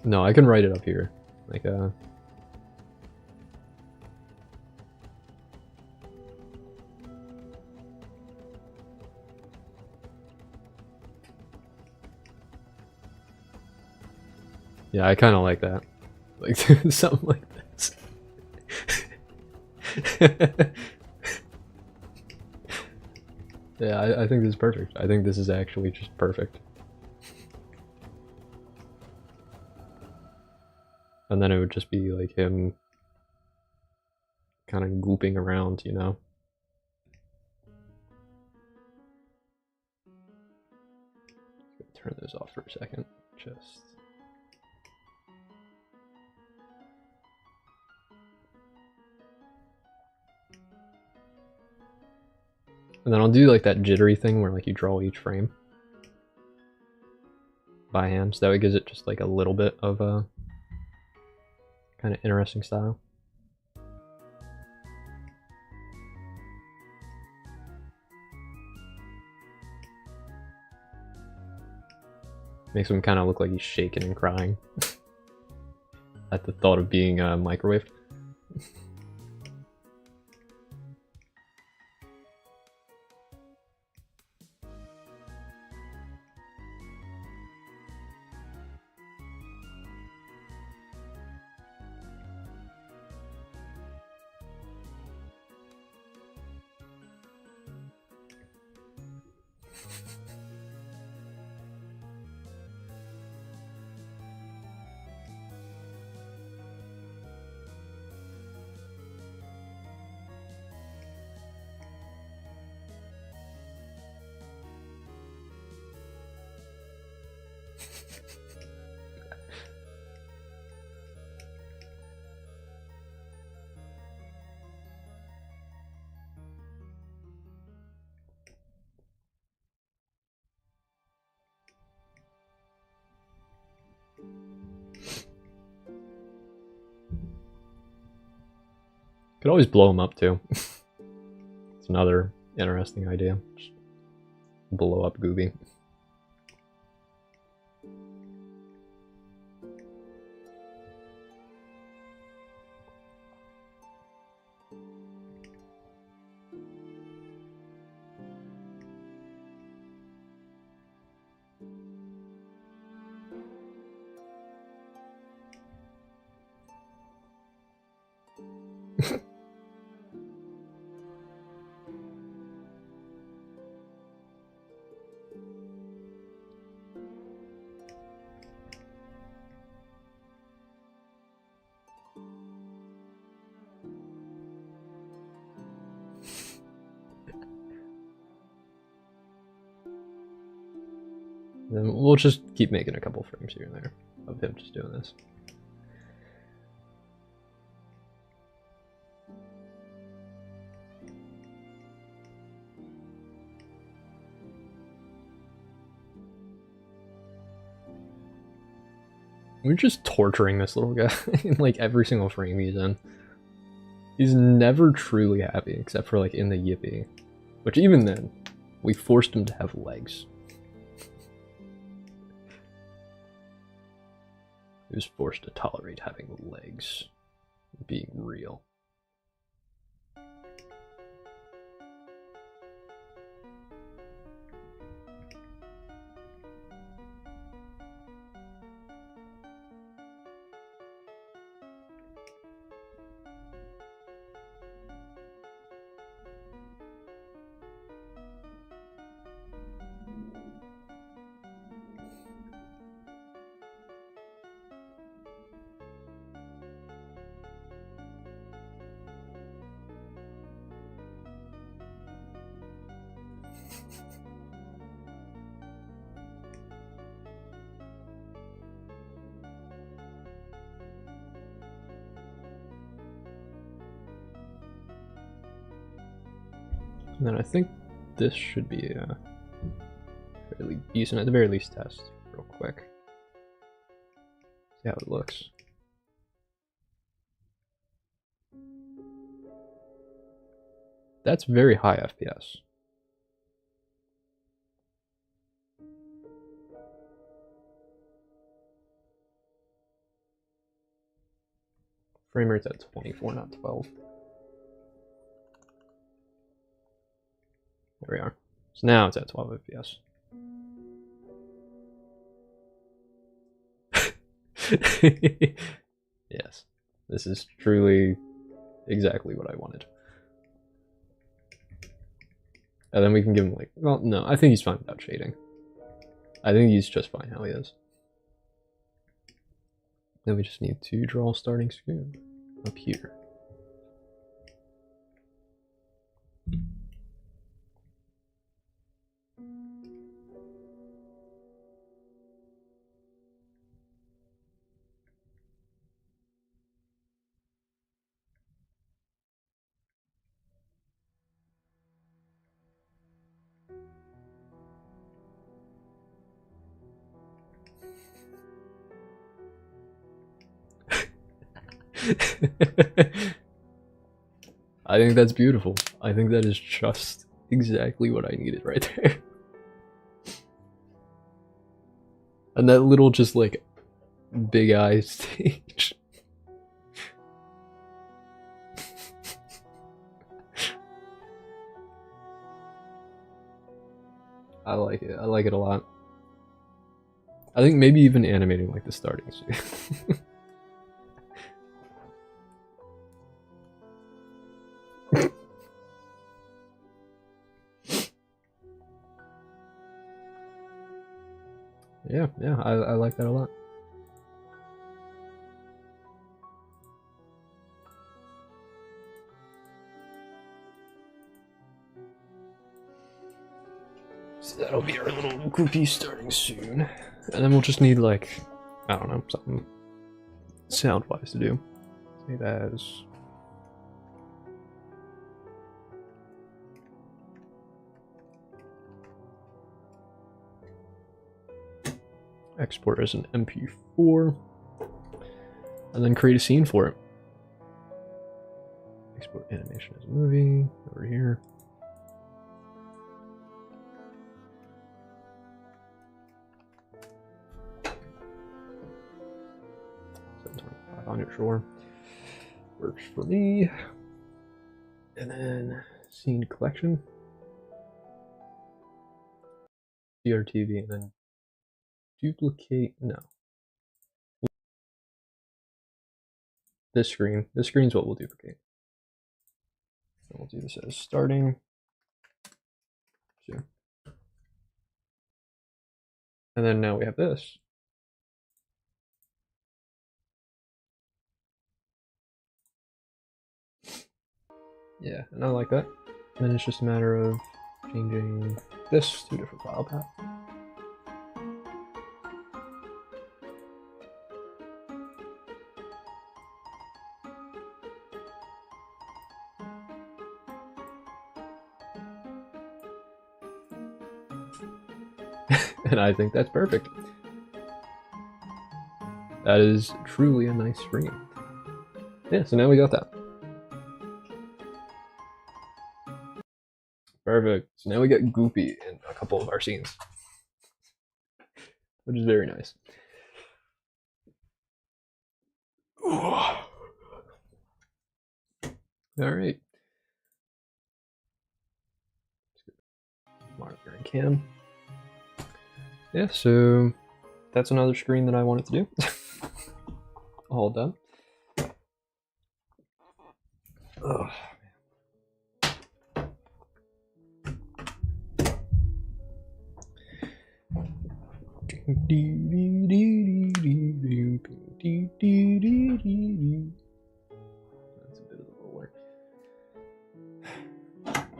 No, I can write it up here. Like, yeah, I kind of like that. Like, something like this. Yeah, I think this is perfect. I think this is actually just perfect. And then it would just be like him kind of gooping around, you know? Turn those off for a second. Just... And then I'll do like that jittery thing where like you draw each frame by hand, so that way it gives it just like a little bit of a kind of interesting style. Makes him kind of look like he's shaking and crying at the thought of being microwaved. Could always blow him up too. It's another interesting idea. Just blow up Gooby. Then we'll just keep making a couple frames here and there of him just doing this. We're just torturing this little guy in like every single frame he's in. He's never truly happy except for like in the Yippee. Which even then, we forced him to have legs. He was forced to tolerate having legs. Being real. And then I think this should be fairly decent, at the very least test real quick. See how it looks. That's very high FPS. Frame rate's at 24, not 12. There we are. So now it's at 12 FPS. Yes, this is truly exactly what I wanted. And then we can give him like, well, no, I think he's fine without shading. I think he's just fine how he is. Then we just need to draw a starting screen up here. I think that's beautiful. I think that is just exactly what I needed right there. And that little just like big eye stage. I like it. I like it a lot. I think maybe even animating like the starting scene. Yeah, I like that a lot. So that'll be our little groupie starting soon. And then we'll just need like, I don't know, something sound-wise to do. Save as. Export as an MP4. And then create a scene for it. Export animation as a movie, over here. On your shore. Works for me. And then scene collection. CRTV and then duplicate, no. This screen. This screen's what we'll duplicate. So we'll do this as starting. Sure. And then now we have this. Yeah, and I like that. And then it's just a matter of changing this to a different file path. And I think that's perfect. That is truly a nice screen. Yeah, so now we got that. Perfect. So now we get Goopy in a couple of our scenes, which is very nice. All right. Marker and Cam. Yeah, so that's another screen that I wanted to do. All done. Ugh. That's a bit of a roller.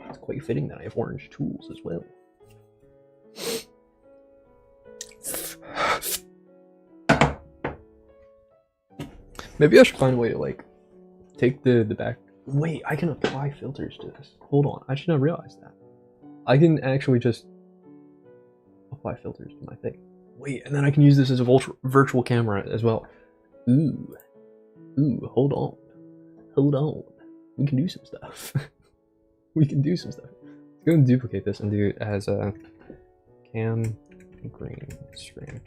It's quite fitting that I have orange tools as well. Maybe I should find a way to like take the back. Wait, I can apply filters to this. Hold on, I should have realized that. I can actually just apply filters to my thing. Wait, and then I can use this as a virtual camera as well. Ooh, hold on. We can do some stuff. We can do some stuff. Let's go and duplicate this and do it as a cam green screen.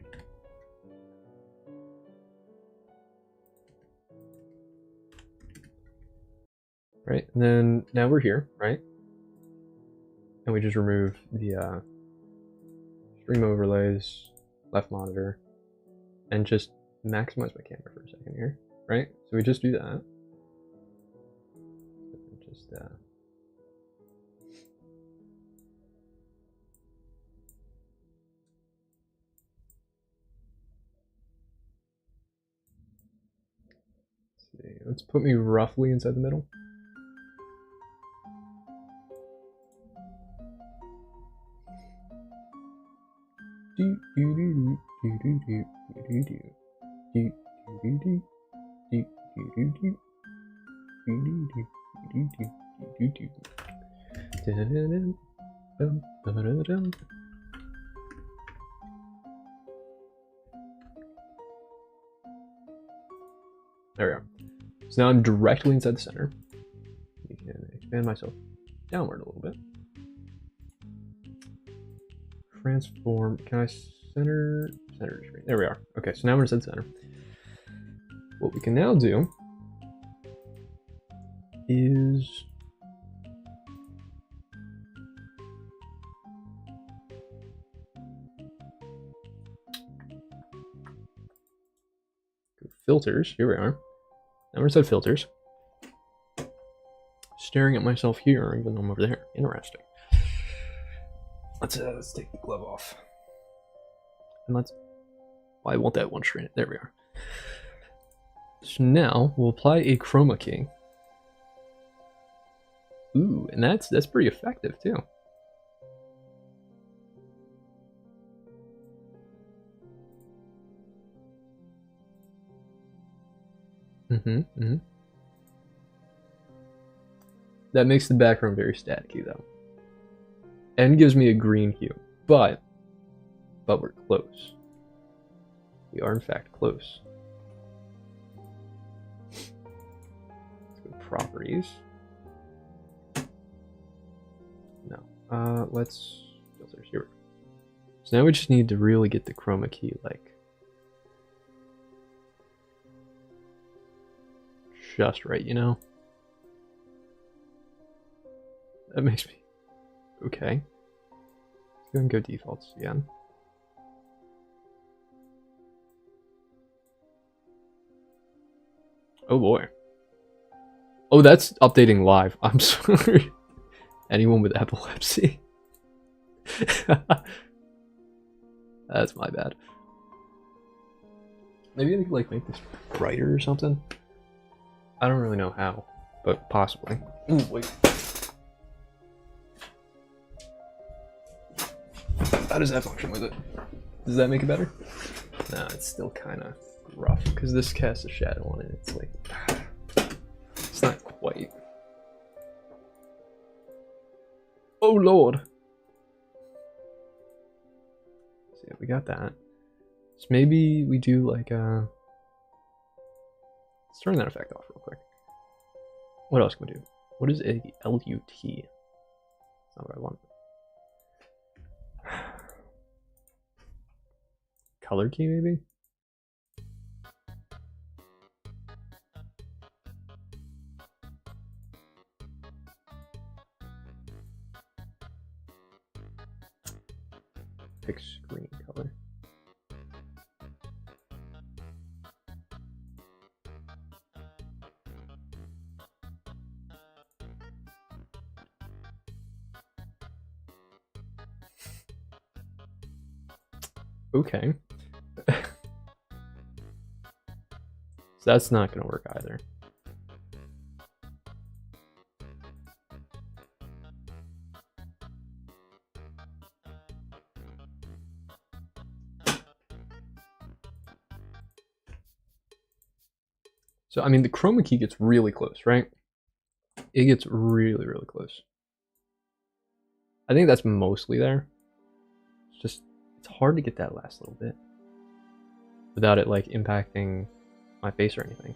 right? And then now we're here, right? And we just remove the stream overlays, left monitor, and just maximize my camera for a second here, right? So we just do that. Just let's put me roughly inside the middle. There we go. So now I'm directly inside the center. You can expand myself downward a little bit. Transform. Can I center screen? There we are. Okay, so now we're inside the center. What we can now do is go filters. Here we are. Now we're inside filters. Staring at myself here, even though I'm over there. Interesting. Let's take the glove off. And let's. Why won't that one screen? There we are. So now we'll apply a chroma key. Ooh, and that's pretty effective too. That makes the background very staticky though. And gives me a green hue. But we're close. We are in fact close. Let's go properties. No. Let's filters here. So now we just need to really get the chroma key like just right, you know? That makes me okay. Let's go and go defaults again. Oh boy. Oh, that's updating live. I'm sorry. Anyone with epilepsy. That's my bad. Maybe I could like make this brighter or something. I don't really know how, but possibly. Ooh, wait. How does that function with it? Does that make it better? No, it's still kind of rough because this casts a shadow on it. It's like it's not quite. Oh lord. So yeah, we got that. So maybe we do like let's turn that effect off real quick. What else can we do? What is a LUT? That's not what I want. Color key maybe? Pick screen color. Okay. So that's not going to work either. So, I mean, the chroma key gets really close, right? It gets really, really close. I think that's mostly there. It's just, it's hard to get that last little bit without it, like, impacting my face or anything.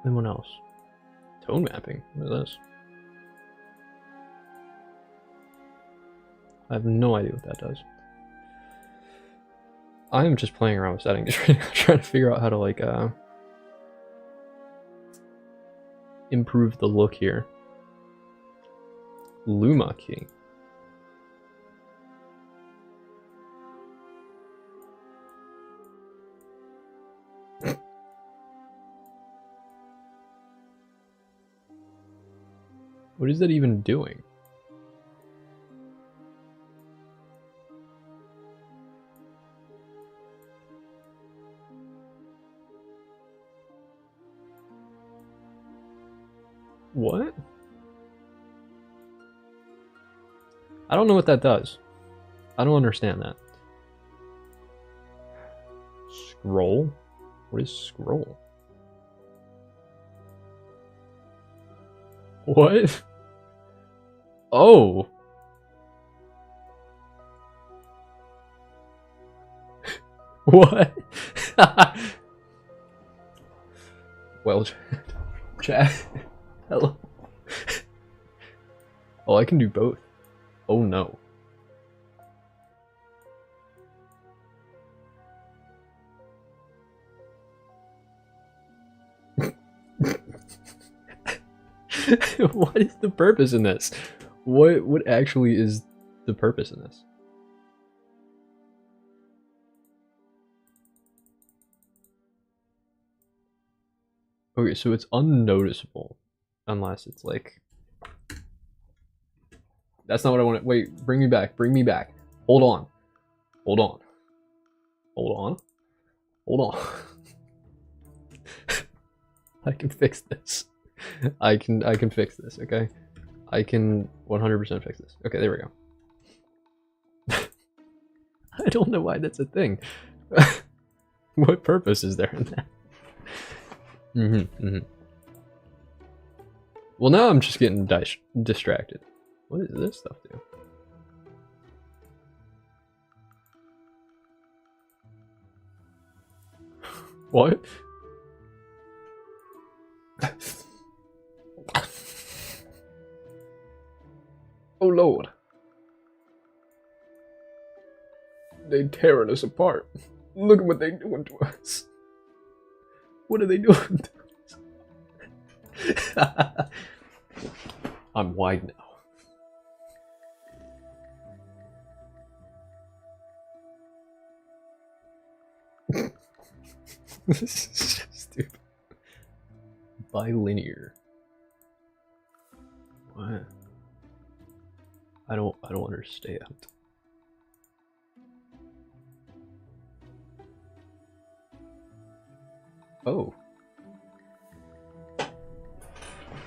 Then what else? Tone mapping. What is this? I have no idea what that does. I'm just playing around with settings, trying to figure out how to like improve the look here. Luma key. What is that even doing? What? I don't know what that does. I don't understand that. Scroll? What is scroll? What? Oh! What? Well, chat. Hello. Oh, I can do both. Oh no. What is the purpose in this? What actually is the purpose in this? Okay, so it's unnoticeable unless it's like... That's not what I want to... Wait, bring me back. Bring me back. Hold on. Hold on. Hold on. Hold on. I can fix this. I can fix this, okay? I can 100% fix this. Okay, there we go. I don't know why that's a thing. What purpose is there in that? Well, now I'm just getting distracted. What does this stuff do? What? Oh lord. They're tearing us apart. Look at what they're doing to us. What are they doing to us? I'm wide now. This is so stupid. Bilinear. What? I don't understand. Oh.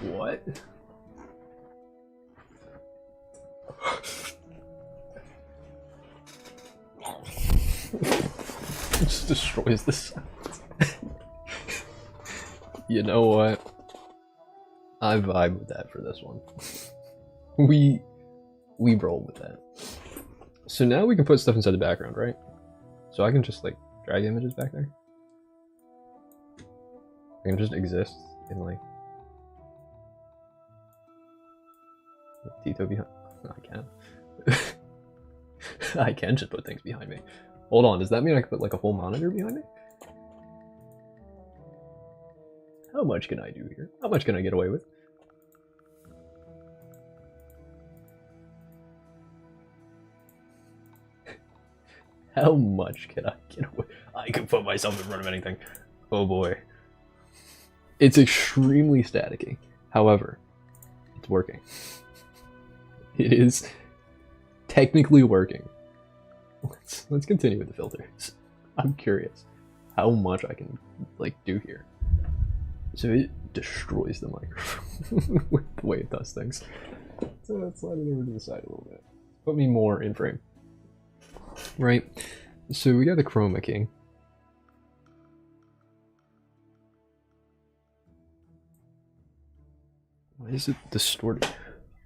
What? It just destroys the sound. You know what? I vibe with that for this one. We roll with that. So now we can put stuff inside the background, right? So I can just like drag images back there. I can just exist in like Tito behind. I can. I can just put things behind me. Hold on, does that mean I can put like a whole monitor behind me? How much can I do here? How much can I get away with? How much can I get away? I can put myself in front of anything. Oh boy. It's extremely staticky. However, it's working. It is technically working. Let's continue with the filters. I'm curious how much I can like do here. So it destroys the microphone with the way it does things. So let's slide it over to the side a little bit. Put me more in frame. Right, so we got the chroma key. Why is it distorted?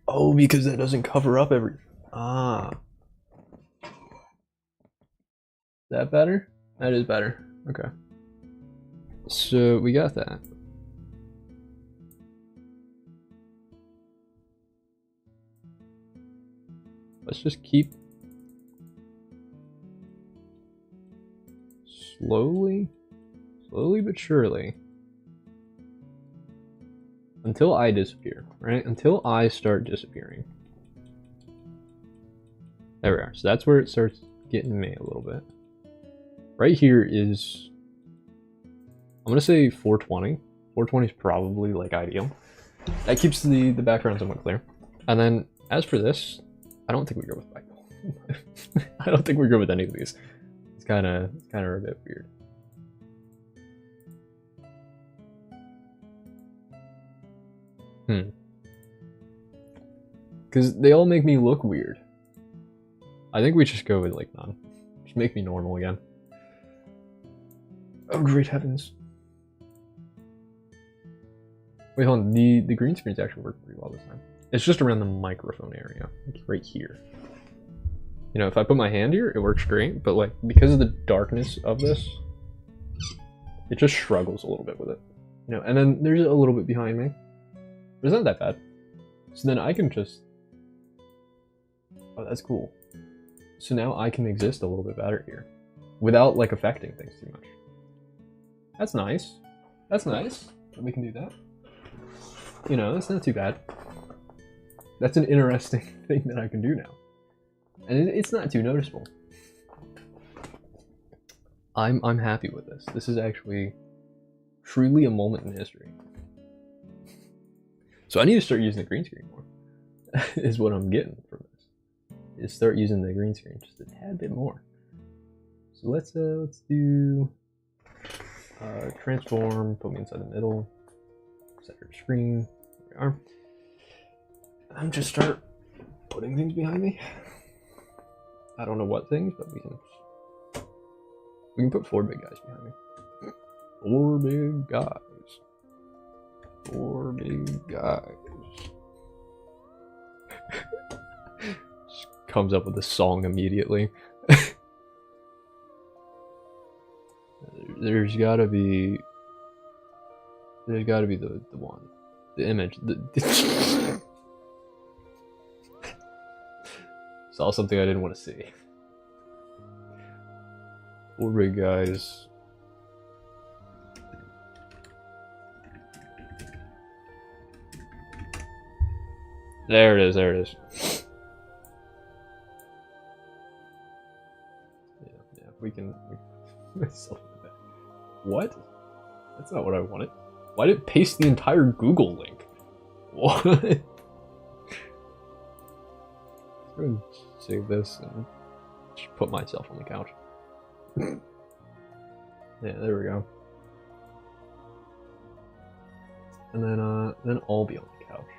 Oh, because that doesn't cover up every... Ah. That better? That is better. Okay. So we got that. let's just keep slowly but surely, until I disappear, right? Until I start disappearing. There we are. So that's where it starts getting me a little bit. Right here is, I'm gonna say 420. 420 is probably like ideal. That keeps the background somewhat clear. And then as for this, I don't think we go with Bible. I don't think we go with any of these. It's kind of a bit weird. Because they all make me look weird. I think we just go with like none. Just make me normal again. Oh great heavens. Wait, hold on. The green screens actually work pretty well this time. It's just around the microphone area, like right here. You know, if I put my hand here, it works great, but like because of the darkness of this, it just struggles a little bit with it. You know, and then there's a little bit behind me. But it's not that bad. So then I can just, oh, that's cool. So now I can exist a little bit better here without like affecting things too much. That's nice. That's nice that we can do that. You know, that's not too bad. That's an interesting thing that I can do now. And it's not too noticeable. I'm happy with this. This is actually truly a moment in history. So I need to start using the green screen more. Is what I'm getting from this. Is start using the green screen just a tad bit more. So let's do transform, put me inside the middle, center screen. There we are. And just start putting things behind me. I don't know what things, but we can put 4 big guys behind me. 4 big guys. 4 big guys. Just comes up with a song immediately. There's gotta be the one. The image. Saw something I didn't want to see. 4 big guys. There it is, there it is. Yeah, we can What? That's not what I wanted. Why did it paste the entire Google link? What? Let's go and save this and just put myself on the couch. Yeah, there we go. And then I'll be on the couch.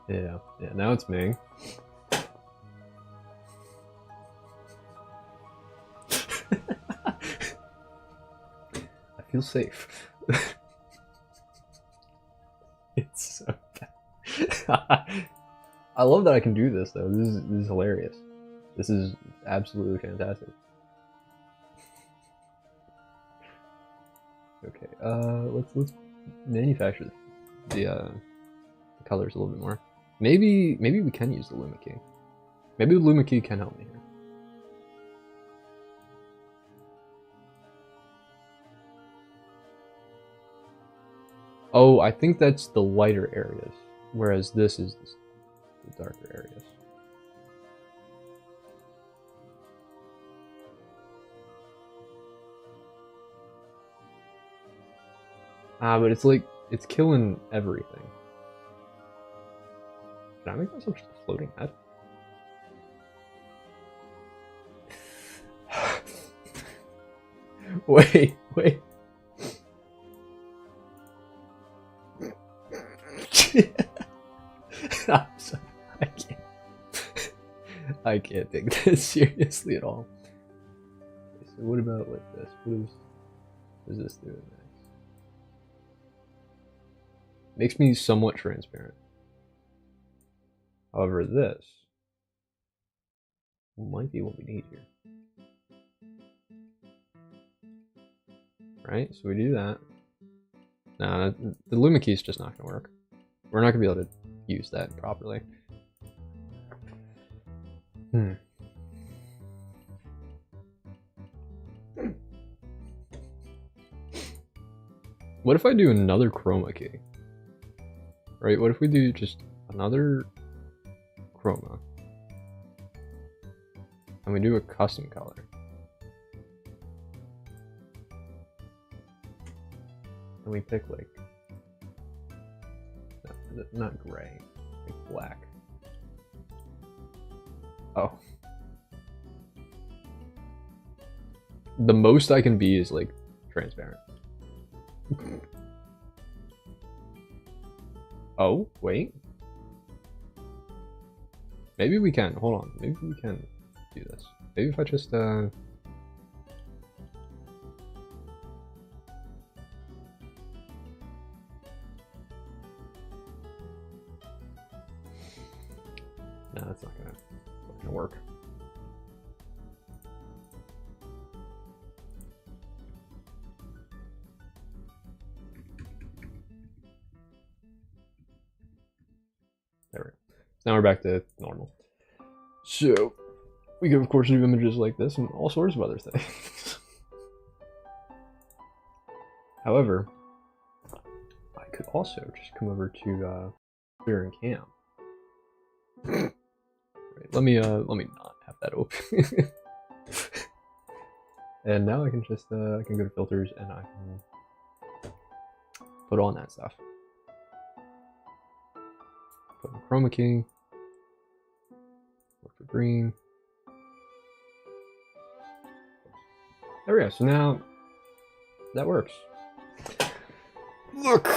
Yeah, now it's me. I feel safe. It's so bad. I love that I can do this though. This is hilarious. This is absolutely fantastic. Okay, let's manufacture the colors a little bit more. Maybe we can use the Luma key. Maybe the Luma key can help me here. Oh, I think that's the lighter areas, whereas this is the darker areas. But it's like, it's killing everything. Can I make myself just a floating head? Wait. I'm sorry, I can't take this seriously at all. Okay, so what about like this? What is this doing next? Makes me somewhat transparent. However, this might be what we need here. Right, so we do that. Nah, the Luma key is just not gonna work. We're not gonna be able to use that properly. What if I do another chroma key? Right, what if we do just another chroma? And we do a custom color. And we pick like, not gray, like black. Oh. The most I can be is like transparent. Oh, wait. Maybe we can, hold on, maybe we can do this. Maybe if I just, Nah, that's not gonna work. There we go. So now we're back to normal. So we can of course do images like this and all sorts of other things. However, I could also just come over to clear and cam. Right, let me not have that open. And now I can just I can go to filters and I can put on that stuff. Put in chroma key. Look for green. There we go. So now that works. Look,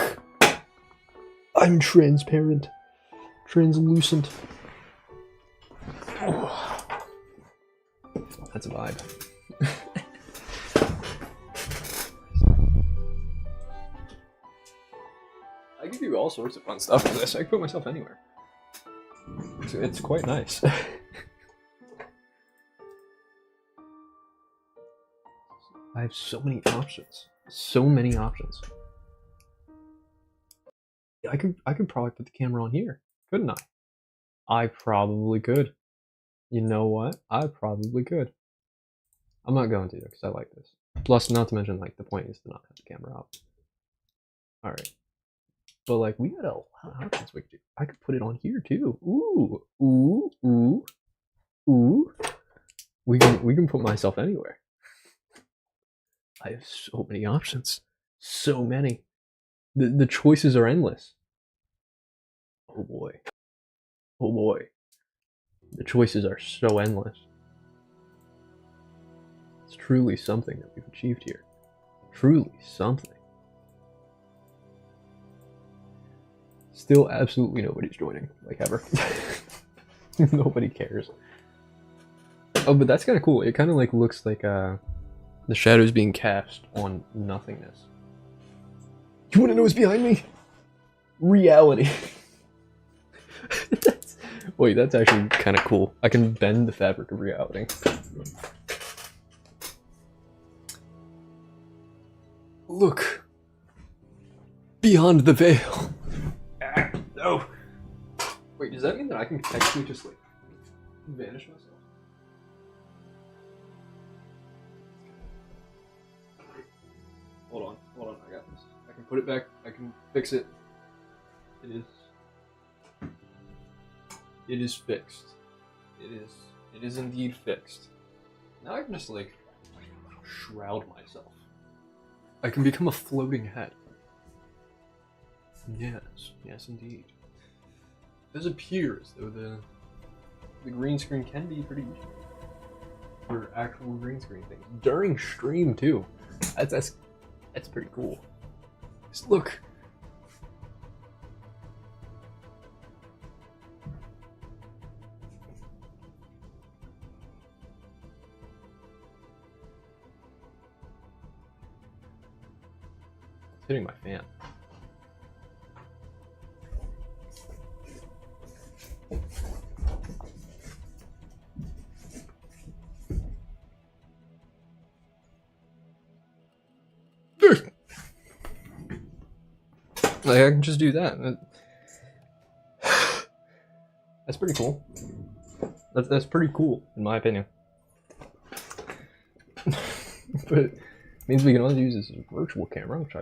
I'm transparent, translucent. Oh. That's a vibe. I can do all sorts of fun stuff with this. I can put myself anywhere. It's quite nice. I have so many options. So many options. I could probably put the camera on here, couldn't I? I probably could. You know what? I probably could. I'm not going to because I like this. Plus, not to mention, like, the point is to not have the camera out. Alright. But, like, we got a lot of options we could do. I could put it on here, too. Ooh. Ooh. Ooh. Ooh. We can put myself anywhere. I have so many options. So many. The choices are endless. Oh boy. Oh boy. The choices are so endless. It's truly something that we've achieved here. Truly something. Still absolutely nobody's joining, like ever. Nobody cares. Oh, but that's kind of cool. It kind of like looks like the shadows being cast on nothingness. You want to know what's behind me? Reality. Wait, that's actually kind of cool. I can bend the fabric of reality. Look. Beyond the veil. Ah, no. Wait, does that mean that I can actually just like vanish myself? Hold on, I got this. I can put it back, I can fix it. It is fixed. It is indeed fixed. Now I can just like shroud myself. I can become a floating head. Yes indeed. It does appear as though the green screen can be pretty useful for actual green screen things. During stream too. That's pretty cool. Just look. It's hitting my fan. Like, I can just do that. That's pretty cool. That's pretty cool, in my opinion. But it means we can only use this as a virtual camera, which I